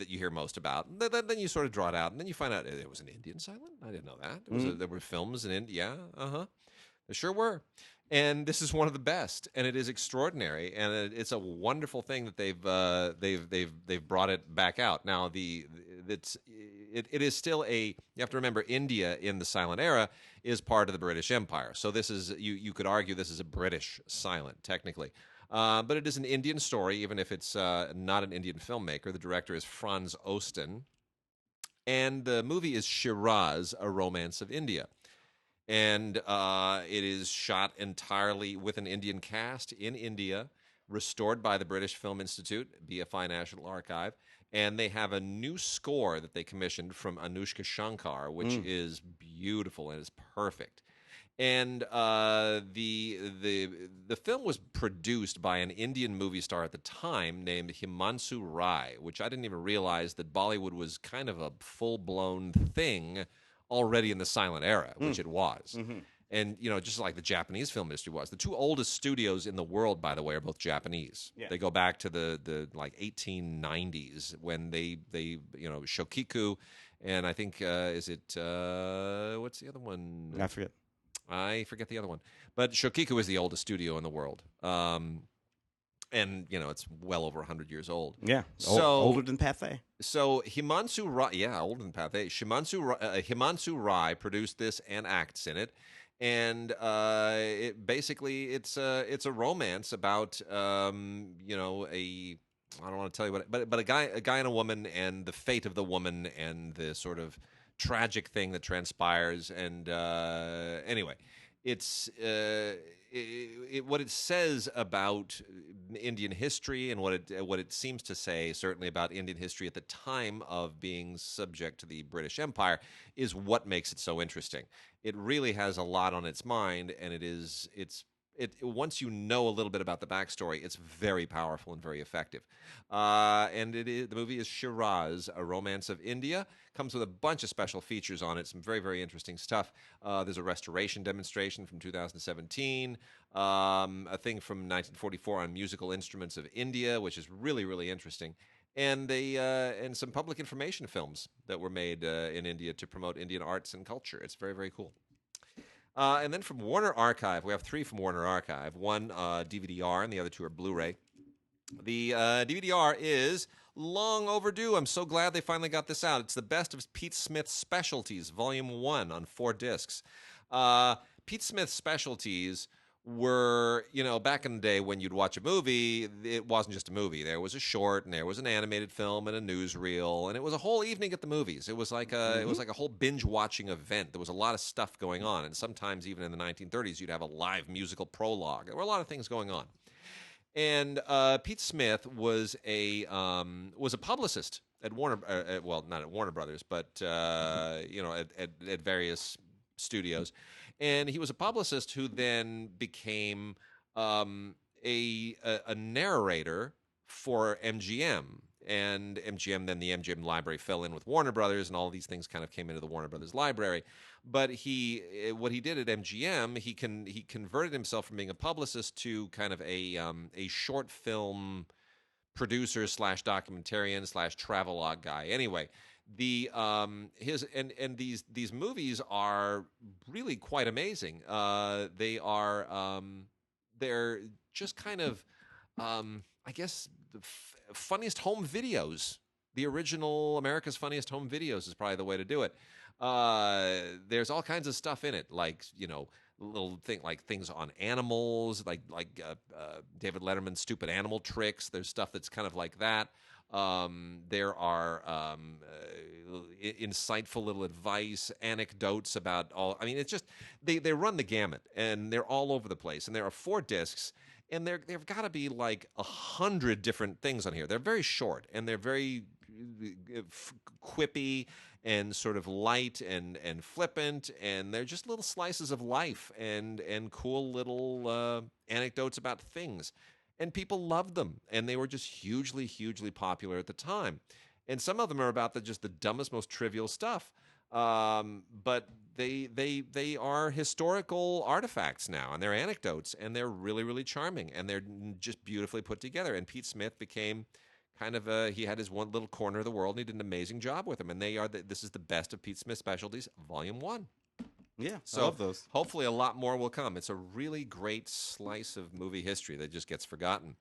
you hear most about. Then you sort of draw it out, and then you find out it was an Indian silent. I didn't know that. There were films in India. There sure were. And this is one of the best, and it is extraordinary, and it's a wonderful thing that they've brought it back out. Now it is still you have to remember, India in the silent era is part of the British Empire. So this is you could argue this is a British silent technically. But it is an Indian story, even if it's not an Indian filmmaker. The director is Franz Osten. And the movie is Shiraz, A Romance of India. And it is shot entirely with an Indian cast in India, restored by the British Film Institute, BFI National Archive. And they have a new score that they commissioned from Anushka Shankar, which is beautiful and is perfect. And the film was produced by an Indian movie star at the time named Himanshu Rai, which I didn't even realize that Bollywood was kind of a full-blown thing already in the silent era, which it was. And, just like the Japanese film industry was. The two oldest studios in the world, by the way, are both Japanese. Yeah. They go back to the 1890s when they Shokiku, and I think, what's the other one? I forget the other one. But Shokiku is the oldest studio in the world. And, it's well over 100 years old. Yeah, older than Pathé. So Himanshu Rai, older than Pathé. Himanshu Rai produced this and acts in it. And it's a romance about, I don't want to tell you what, but a guy and a woman, and the fate of the woman, and the sort of tragic thing that transpires. And anyway, it's what it says about Indian history, and what it seems to say certainly about Indian history at the time of being subject to the British Empire, is what makes it so interesting. It really has a lot on its mind, and it's once you know a little bit about the backstory, it's very powerful and very effective. And the movie is Shiraz, A Romance of India. Comes with a bunch of special features on it, some very, very interesting stuff. There's a restoration demonstration from 2017, a thing from 1944 on musical instruments of India, which is really, really interesting. And and some public information films that were made in India to promote Indian arts and culture. It's very, very cool. And then from Warner Archive, we have 3 from Warner Archive. One DVD-R, and the other 2 are Blu-ray. The DVD-R is long overdue. I'm so glad they finally got this out. It's the best of Pete Smith's Specialties, Volume 1 on 4 discs. Pete Smith's Specialties were, back in the day when you'd watch a movie, it wasn't just a movie. There was a short, and there was an animated film, and a newsreel, and it was a whole evening at the movies. It was like a whole binge-watching event. There was a lot of stuff going on, and sometimes even in the 1930s, you'd have a live musical prologue. There were a lot of things going on. And Pete Smith was a publicist at Warner, not at Warner Brothers, but at various studios. And he was a publicist who then became a narrator for MGM. And MGM, then the MGM library fell in with Warner Brothers, and all these things kind of came into the Warner Brothers library. But what he did at MGM, he converted himself from being a publicist to kind of a short film producer / documentarian / travelogue guy. Anyway, these movies are really quite amazing. They're just kind of I guess the funniest home videos. The original America's Funniest Home Videos is probably the way to do it. There's all kinds of stuff in it, like things on animals, like David Letterman's Stupid Animal Tricks. There's stuff that's kind of like that. There are insightful little advice, anecdotes about all. I mean, it's just they run the gamut, and they're all over the place. And there are 4 discs, and there've got to be like 100 different things on here. They're very short, and they're very quippy and sort of light and flippant, and they're just little slices of life and cool little anecdotes about things. And people loved them, and they were just hugely, hugely popular at the time. And some of them are about the dumbest, most trivial stuff. But they are historical artifacts now, and they're anecdotes, and they're really, really charming, and they're just beautifully put together. And Pete Smith became kind of he had his one little corner of the world, and he did an amazing job with them. And this is the best of Pete Smith Specialties, Volume 1. Yeah, so I love those. Hopefully a lot more will come. It's a really great slice of movie history that just gets forgotten.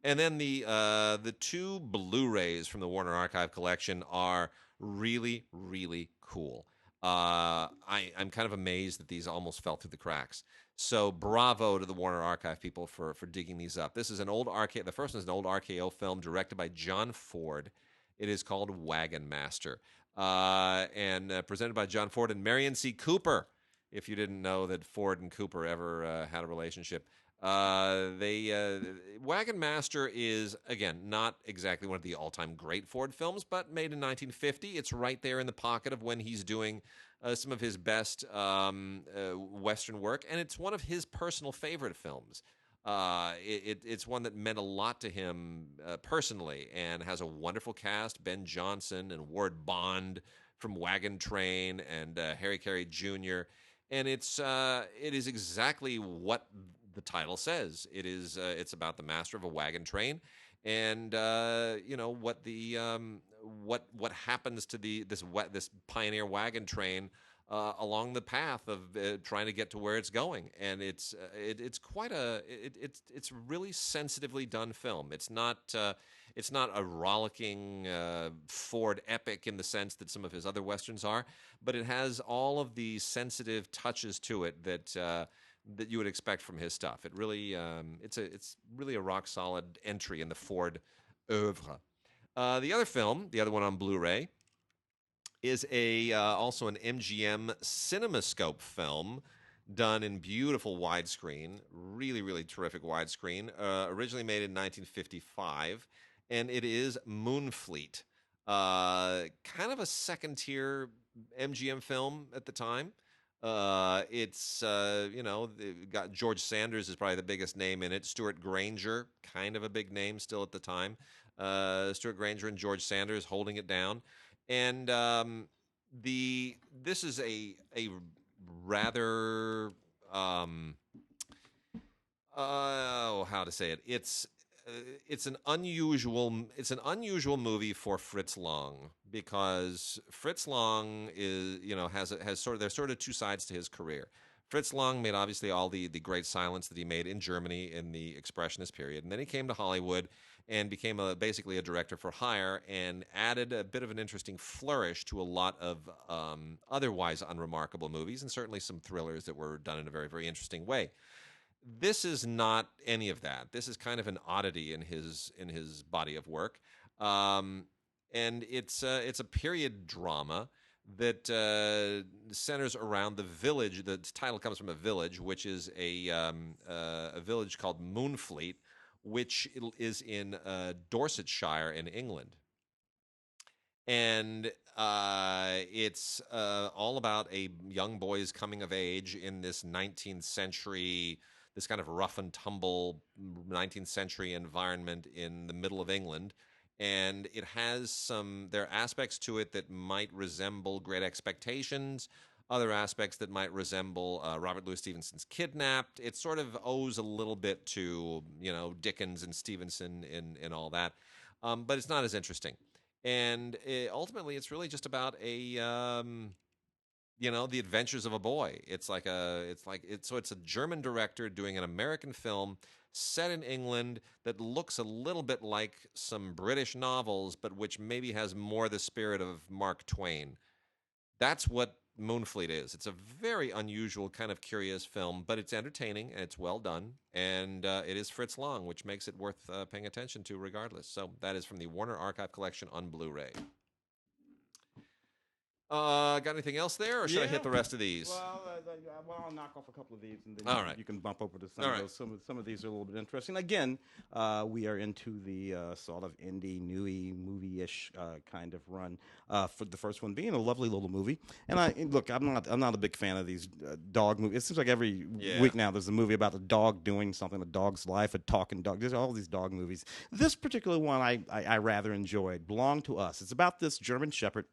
And then the 2 Blu-rays from the Warner Archive collection are really, really cool. I'm kind of amazed that these almost fell through the cracks. So bravo to the Warner Archive people for digging these up. This is an old RKO. The first one is an old RKO film directed by John Ford. It is called Wagon Master, and presented by John Ford and Marion C. Cooper. If you didn't know that Ford and Cooper ever had a relationship. Wagon Master is, again, not exactly one of the all-time great Ford films, but made in 1950. It's right there in the pocket of when he's doing some of his best Western work, and it's one of his personal favorite films. It's one that meant a lot to him personally, and has a wonderful cast: Ben Johnson and Ward Bond from Wagon Train, and Harry Carey Jr., and it is exactly what the title says. It's about the master of a wagon train, and what happens to this pioneer wagon train along the path of trying to get to where it's going. And it's really sensitively done film. It's not a rollicking Ford epic in the sense that some of his other westerns are, but it has all of the sensitive touches to it that you would expect from his stuff. It really, it's really a rock solid entry in the Ford oeuvre. The other one on Blu-ray, is also an MGM CinemaScope film done in beautiful widescreen, really, really terrific widescreen. Originally made in 1955, and it is Moonfleet, kind of a second-tier MGM film at the time. It's got George Sanders is probably the biggest name in it. Stuart Granger, kind of a big name still at the time. Stuart Granger and George Sanders holding it down, and this is a rather how to say it? It's an unusual movie for Fritz Lang, because Fritz Lang is there's sort of two sides to his career. Fritz Lang made obviously all the great silence that he made in Germany in the Expressionist period, and then he came to Hollywood and became basically a director for hire, and added a bit of an interesting flourish to a lot of otherwise unremarkable movies, and certainly some thrillers that were done in a very, very interesting way. This is not any of that. This is kind of an oddity in his body of work, and it's a period drama that centers around the village. The title comes from a village, which is a village called Moonfleet, which is in Dorsetshire in England. And it's all about a young boy's coming of age in this 19th century, this kind of rough and tumble 19th century environment in the middle of England. And it has there are aspects to it that might resemble Great Expectations, other aspects that might resemble Robert Louis Stevenson's Kidnapped. It sort of owes a little bit to, Dickens and Stevenson and all that. But it's not as interesting. And ultimately, it's really just about the adventures of a boy. It's a German director doing an American film set in England that looks a little bit like some British novels, but which maybe has more the spirit of Mark Twain. That's what Moonfleet is. It's a very unusual, kind of curious film, but it's entertaining and it's well done, and it is Fritz Lang, which makes it worth paying attention to regardless. So that is from the Warner Archive Collection on Blu-ray. Got anything else there, or should I hit the rest of these? Well, I'll knock off a couple of these, and then you can bump over to some of those. Some of these are a little bit interesting. Again, we are into the sort of indie, newy, movie-ish kind of run. For the first one being a lovely little movie, and I'm not a big fan of these dog movies. It seems like every week now there's a movie about a dog doing something, a dog's life, a talking dog. There's all these dog movies. This particular one I rather enjoyed. Belonged to Us. It's about this German Shepherd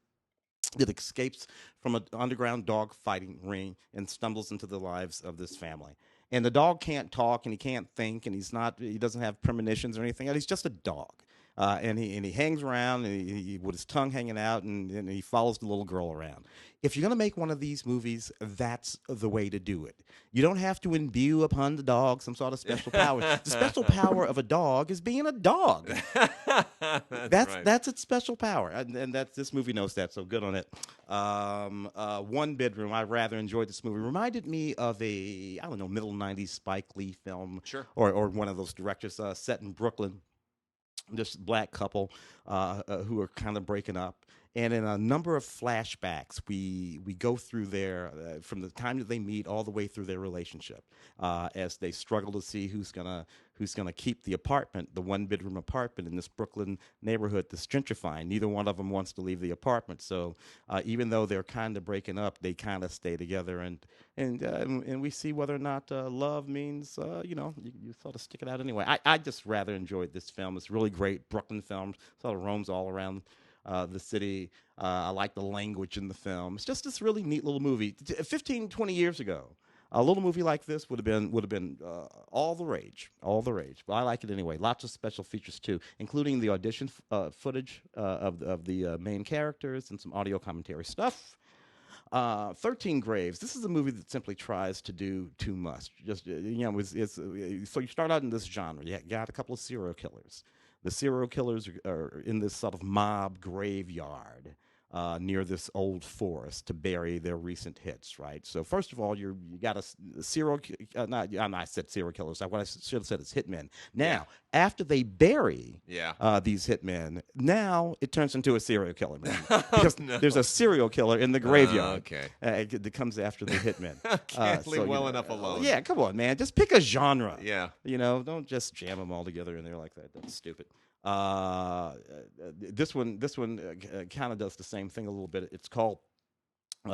that escapes from an underground dog fighting ring and stumbles into the lives of this family. And the dog can't talk, and he can't think, and he doesn't have premonitions or anything. He's just a dog. And he hangs around, and he with his tongue hanging out, and he follows the little girl around. If you're going to make one of these movies, that's the way to do it. You don't have to imbue upon the dog some sort of special power. The special power of a dog is being a dog. That's its special power, and this movie knows that. So good on it. One Bedroom. I rather enjoyed this movie. Reminded me of a middle '90s Spike Lee film, sure, or one of those directors set in Brooklyn. This black couple who are kind of breaking up. And in a number of flashbacks, we go through their from the time that they meet all the way through their relationship, as they struggle to see who's gonna keep the apartment, the one-bedroom apartment in this Brooklyn neighborhood that's gentrifying. Neither one of them wants to leave the apartment, so even though they're kind of breaking up, they kind of stay together, and we see whether or not love means you sort of stick it out anyway. I just rather enjoyed this film. It's a really great Brooklyn film. Sort of roams all around the city. I like the language in the film. It's just this really neat little movie. 15, 20 years ago, a little movie like this would have been all the rage. But I like it anyway. Lots of special features too, including the audition footage of the main characters and some audio commentary stuff. 13 Graves. This is a movie that simply tries to do too much. Just so you start out in this genre. You got a couple of serial killers. The serial killers are in this sort of mob graveyard near this old forest to bury their recent hits, right? So first of all, you got a serial. I said serial killers. What I should have said is hitmen. Now, after they bury these hitmen, now it turns into a serial killer, man. Because there's a serial killer in the graveyard. That comes after the hitmen. Can't leave enough alone. Yeah, come on, man. Just pick a genre. Yeah. Don't just jam them all together in there like that. That's stupid. This one kind of does the same thing a little bit. It's called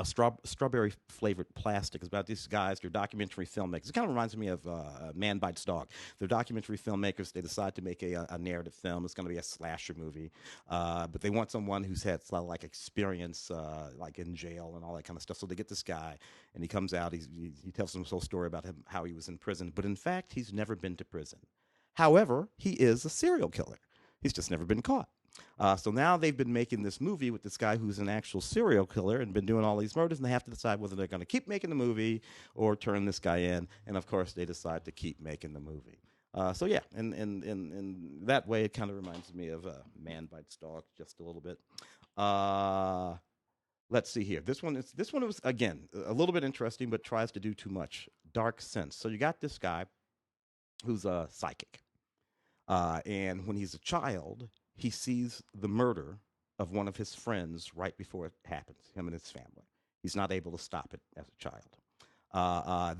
Strawberry flavored plastic. It's about these guys. They're documentary filmmakers. It kind of reminds me of Man Bites Dog. They're documentary filmmakers. They decide to make a narrative film. It's going to be a slasher movie, but they want someone who's had like experience, like in jail and all that kind of stuff. So they get this guy, and he comes out. He tells them this whole story about him, how he was in prison, but in fact, he's never been to prison. However, he is a serial killer. He's just never been caught. So now they've been making this movie with this guy who's an actual serial killer and been doing all these murders, and they have to decide whether they're going to keep making the movie or turn this guy in. And of course, they decide to keep making the movie. So yeah, in that way, it kind of reminds me of Man Bites Dog just a little bit. Let's see here. This one was again a little bit interesting, but tries to do too much. Dark Sense. So you got this guy who's a psychic, and when he's a child, he sees the murder of one of his friends right before it happens, him and his family. He's not able to stop it as a child.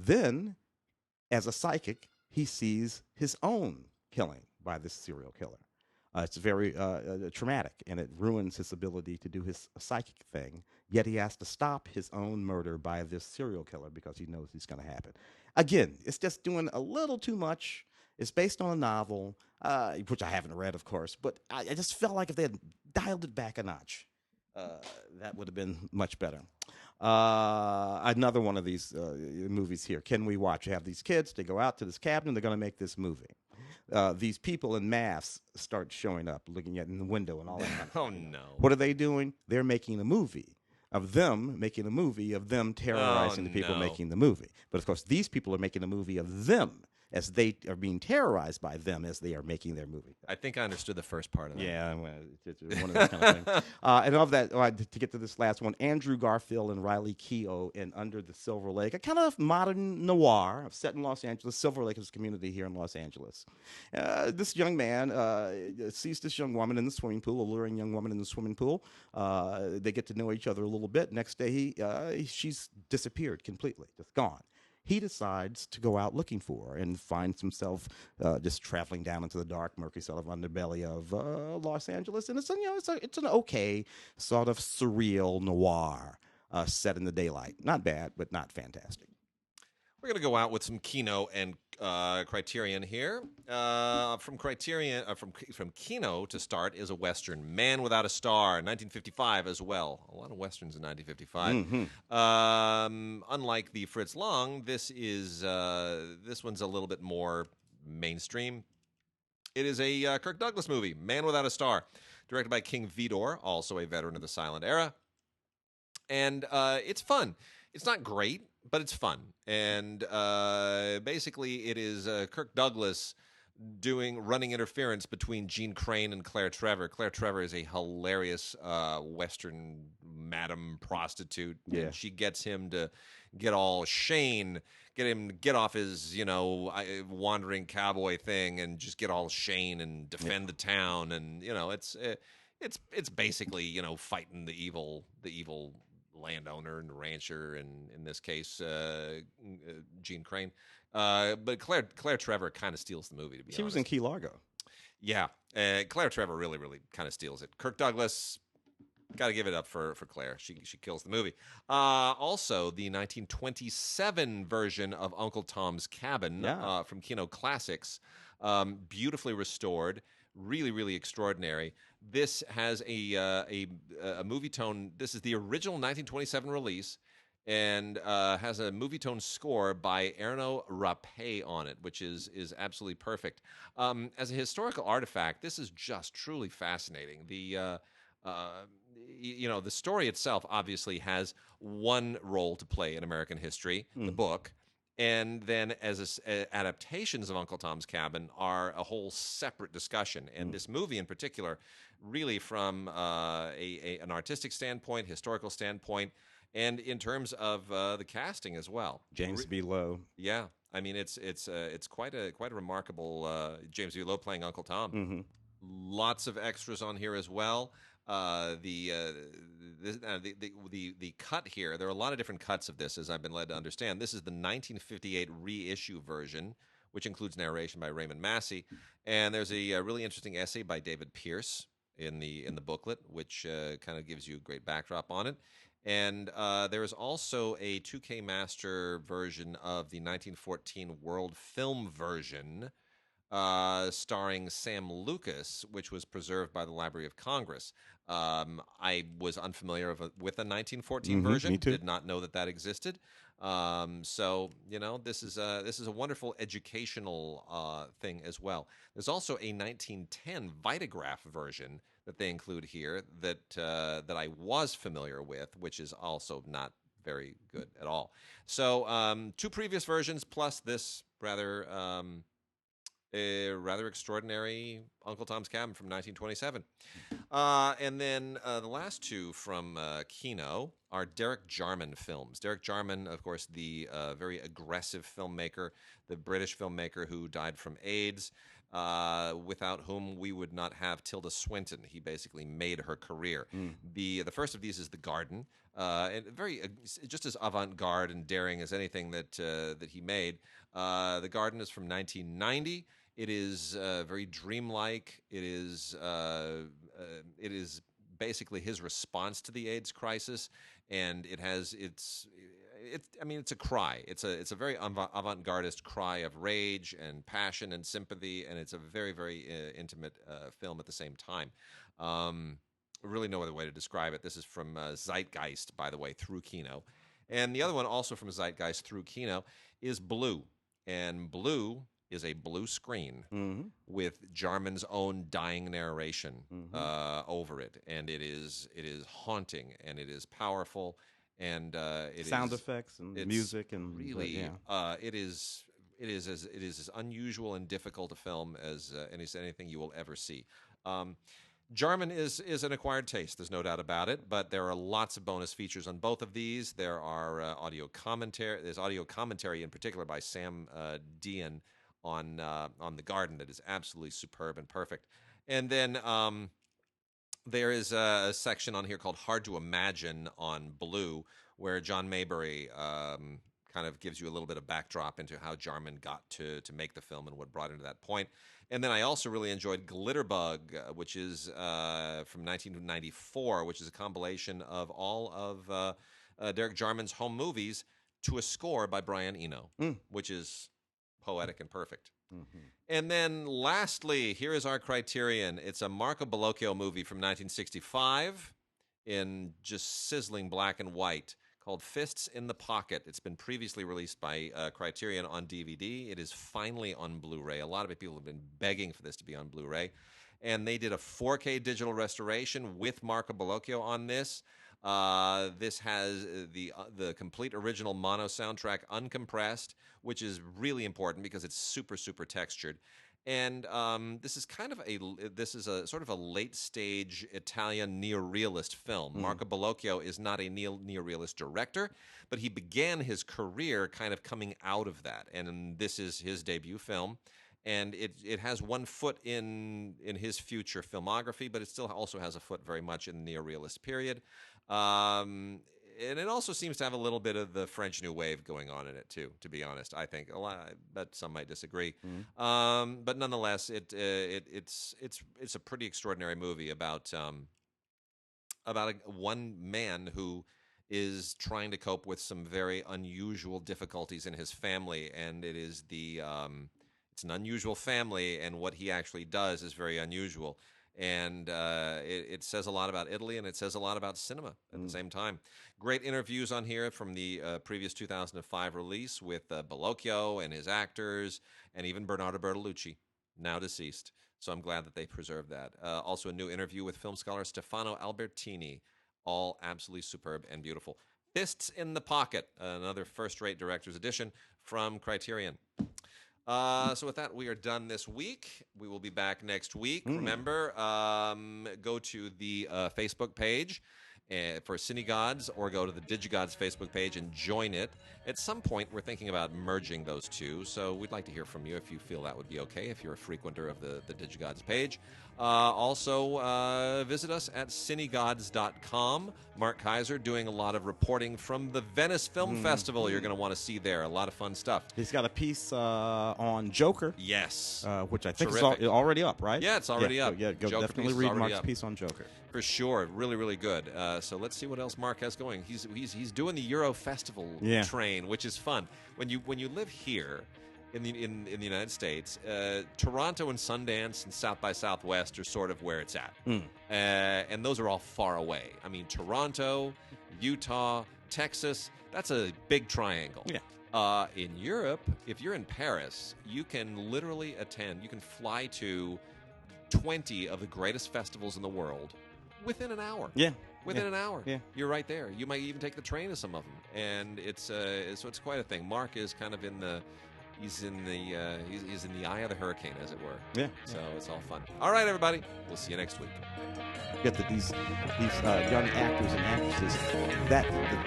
Then, as a psychic, he sees his own killing by this serial killer. It's very traumatic, and it ruins his ability to do his psychic thing, yet he has to stop his own murder by this serial killer because he knows it's going to happen. Again, it's just doing a little too much. It's based on a novel, which I haven't read, of course, but I just felt like if they had dialed it back a notch, that would have been much better. Another one of these movies here. Can we watch? You have these kids, they go out to this cabin, they're going to make this movie. These people in masks start showing up, looking at in the window and all that kind of stuff. Oh, no. What are they doing? They're making a movie of them terrorizing the people making the movie. But, of course, these people are making a movie of them as they are being terrorized by them as they are making their movie. I think I understood the first part of that. Yeah, well, it's one of those kind of things. And of that, to get to this last one, Andrew Garfield and Riley Keough in Under the Silver Lake, a kind of modern noir set in Los Angeles. Silver Lake is a community here in Los Angeles. This young man sees this young woman in the swimming pool, alluring young woman in the swimming pool. They get to know each other a little bit. Next day, she's disappeared completely, just gone. He decides to go out looking for her and finds himself just traveling down into the dark, murky sort of underbelly of Los Angeles. And it's an okay sort of surreal noir set in the daylight. Not bad, but not fantastic. We're going to go out with some Kino and Criterion here. From Criterion, from Kino to start is a Western, Man Without a Star, 1955 as well. A lot of Westerns in 1955. Mm-hmm. Unlike the Fritz Lang, this one's a little bit more mainstream. It is a Kirk Douglas movie, Man Without a Star, directed by King Vidor, also a veteran of the silent era. And it's fun. It's not great, but it's fun. And basically it is Kirk Douglas running interference between Gene Crane and Claire Trevor. Claire Trevor is a hilarious Western madam prostitute. Yeah. And she gets him to get him to get off his, wandering cowboy thing and just get all Shane and defend the town. And, it's basically, fighting the evil landowner and rancher, and in this case, Gene Crane. But Claire Trevor kind of steals the movie, to be honest. She was in Key Largo. Yeah. Claire Trevor really, really kind of steals it. Kirk Douglas, got to give it up for Claire. She kills the movie. Also, the 1927 version of Uncle Tom's Cabin from Kino Classics, beautifully restored, really, really extraordinary. This has a movie tone. This is the original 1927 release, and has a movie tone score by Arnaud Rapé on it, which is absolutely perfect. As a historical artifact, this is just truly fascinating. The story itself obviously has one role to play in American history, the book. And then as adaptations of Uncle Tom's Cabin are a whole separate discussion. And this movie in particular, really from an artistic standpoint, historical standpoint, and in terms of the casting as well. James B. Lowe. Yeah. I mean, it's quite a remarkable James B. Lowe playing Uncle Tom. Mm-hmm. Lots of extras on here as well. The cut here, there are a lot of different cuts of this, as I've been led to understand. This is the 1958 reissue version, which includes narration by Raymond Massey, and there's a really interesting essay by David Pierce in the booklet, which kind of gives you a great backdrop on it. And there is also a 2K Master version of the 1914 World Film version, starring Sam Lucas, which was preserved by the Library of Congress. I was unfamiliar with a 1914 version. Me too. Did not know that existed. So this is a wonderful educational thing as well. There's also a 1910 Vitagraph version that they include here that I was familiar with, which is also not very good at all. So 2 previous versions plus this rather extraordinary Uncle Tom's Cabin from 1927. And then the last 2 from Kino are Derek Jarman films. Derek Jarman, of course, the very aggressive filmmaker, the British filmmaker who died from AIDS, without whom we would not have Tilda Swinton. He basically made her career. The first of these is The Garden, and just as avant-garde and daring as anything that he made. The Garden is from 1990. It is very dreamlike. It is basically his response to the AIDS crisis, and it's a cry. It's a very avant-gardist cry of rage and passion and sympathy, and it's a very, very intimate film at the same time. Really no other way to describe it. This is from Zeitgeist, by the way, through Kino. And the other one, also from Zeitgeist through Kino, is Blue. And Blue is a blue screen with Jarman's own dying narration over it. And it is haunting, and it is powerful, and sound effects and music and really it is as unusual and difficult a film as anything you will ever see. Jarman is an acquired taste, there's no doubt about it, but there are lots of bonus features on both of these. There are audio commentary. There's audio commentary in particular by Sam Dean on The Garden that is absolutely superb and perfect. And then there is a section on here called Hard to Imagine on Blue, where John Maybury kind of gives you a little bit of backdrop into how Jarman got to make the film and what brought him to that point. And then I also really enjoyed Glitterbug, which is from 1994, which is a compilation of all of Derek Jarman's home movies to a score by Brian Eno, which is poetic and perfect. And then lastly, here is our Criterion. It's a Marco Bellocchio movie from 1965 in just sizzling black and white called Fists in the Pocket. It's been previously released by Criterion on DVD. It is finally on Blu-ray. A lot of people have been begging for this to be on Blu-ray. And they did a 4K digital restoration with Marco Bellocchio on this. This has the complete original mono soundtrack uncompressed, which is really important because it's super, super textured. And this is a sort of a late stage Italian neorealist film. Marco Bellocchio is not a neorealist director, but he began his career kind of coming out of that. And this is his debut film. And it has one foot in his future filmography, but it still also has a foot very much in the neorealist period. And it also seems to have a little bit of the French New Wave going on in it too, to be honest. I think but some might disagree. But nonetheless, it's a pretty extraordinary movie about one man who is trying to cope with some very unusual difficulties in his family, and it's an unusual family, and what he actually does is very unusual. And it says a lot about Italy, and it says a lot about cinema at the same time. Great interviews on here from the previous 2005 release with Bellocchio and his actors, and even Bernardo Bertolucci, now deceased. So I'm glad that they preserved that. Also a new interview with film scholar Stefano Albertini, all absolutely superb and beautiful. Fists in the Pocket, another first-rate director's edition from Criterion. So with that, we are done this week. We will be back next week. Remember, go to the Facebook page for CineGods, or go to the DigiGods Facebook page and join it. At some point, we're thinking about merging those two, so we'd like to hear from you if you feel that would be okay, if you're a frequenter of the DigiGods page. Also, visit us at cinegods.com. Mark Kaiser doing a lot of reporting from the Venice Film Festival. You're going to want to see there. A lot of fun stuff. He's got a piece on Joker. Yes. Which I think is already up, right? Yeah, it's already up. Go Joker definitely read Mark's piece on Joker. For sure. Really, really good. so let's see what else Mark has going. He's doing the Euro Festival train, which is fun. When you live here in the United States, Toronto and Sundance and South by Southwest are sort of where it's at, and those are all far away. I mean, Toronto, Utah, Texas. That's a big triangle. Yeah. In Europe, if you're in Paris, you can literally attend. You can fly to 20 of the greatest festivals in the world within an hour. Yeah. Within an hour. Yeah. You're right there. You might even take the train to some of them, and it's quite a thing. Mark is kind of in the. He's in the eye of the hurricane, as it were. Yeah. So it's all fun. All right, everybody. We'll see you next week. Get that these young actors and actresses, that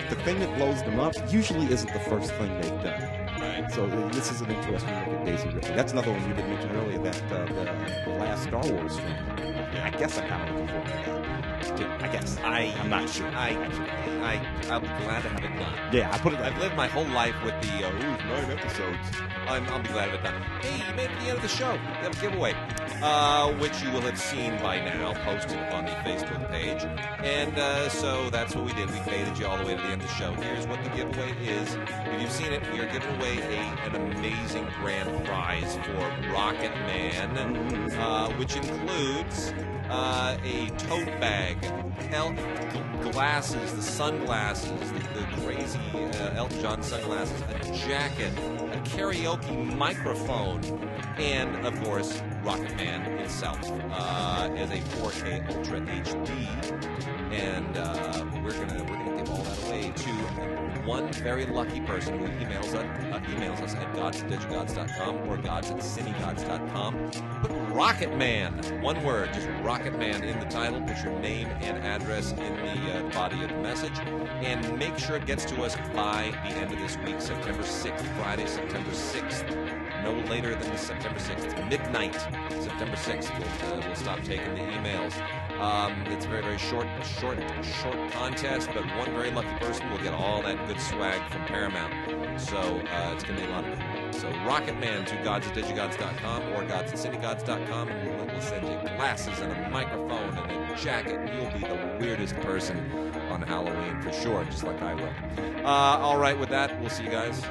the thing that blows them up usually isn't the first thing they've done. Right. So this is an interesting look at Daisy Ridley. That's another one you didn't mention earlier. That the last Star Wars film. I guess I'm kind of looking forward to that. I guess. I'm not sure. I'll be glad to have it done. Yeah, I've lived my whole life with the 9 episodes. I'll be glad to have it done. Hey, you made it to the end of the show. We have a giveaway, which you will have seen by now, posted on the Facebook page. And so that's what we did. We baited you all the way to the end of the show. Here's what the giveaway is. If you've seen it, we are giving away an amazing grand prize for Rocket Man, which includes a tote bag, glasses, the sunglasses, the crazy Elton John sunglasses, a jacket, a karaoke microphone, and of course Rocket Man himself as a 4K Ultra HD. And we're gonna give all that away to one very lucky person who emails us at gods@digigods.com or gods@cinegods.com. Put Rocket Man, one word, just Rocket Man in the title. Put your name and address in the body of the message, and make sure it gets to us by the end of this week, September 6th, Friday, September 6th. No later than September 6th, midnight, September 6th. We'll stop taking the emails. It's a very, very short contest, but one very lucky person will get all that good swag from Paramount. So it's going to be a lot of fun. So Rocket Man to gods@digigods.com or gods@cinegods.com, and we'll send you glasses and a microphone and a jacket, and you'll be the weirdest person on Halloween for sure, just like I will. All right, with that, we'll see you guys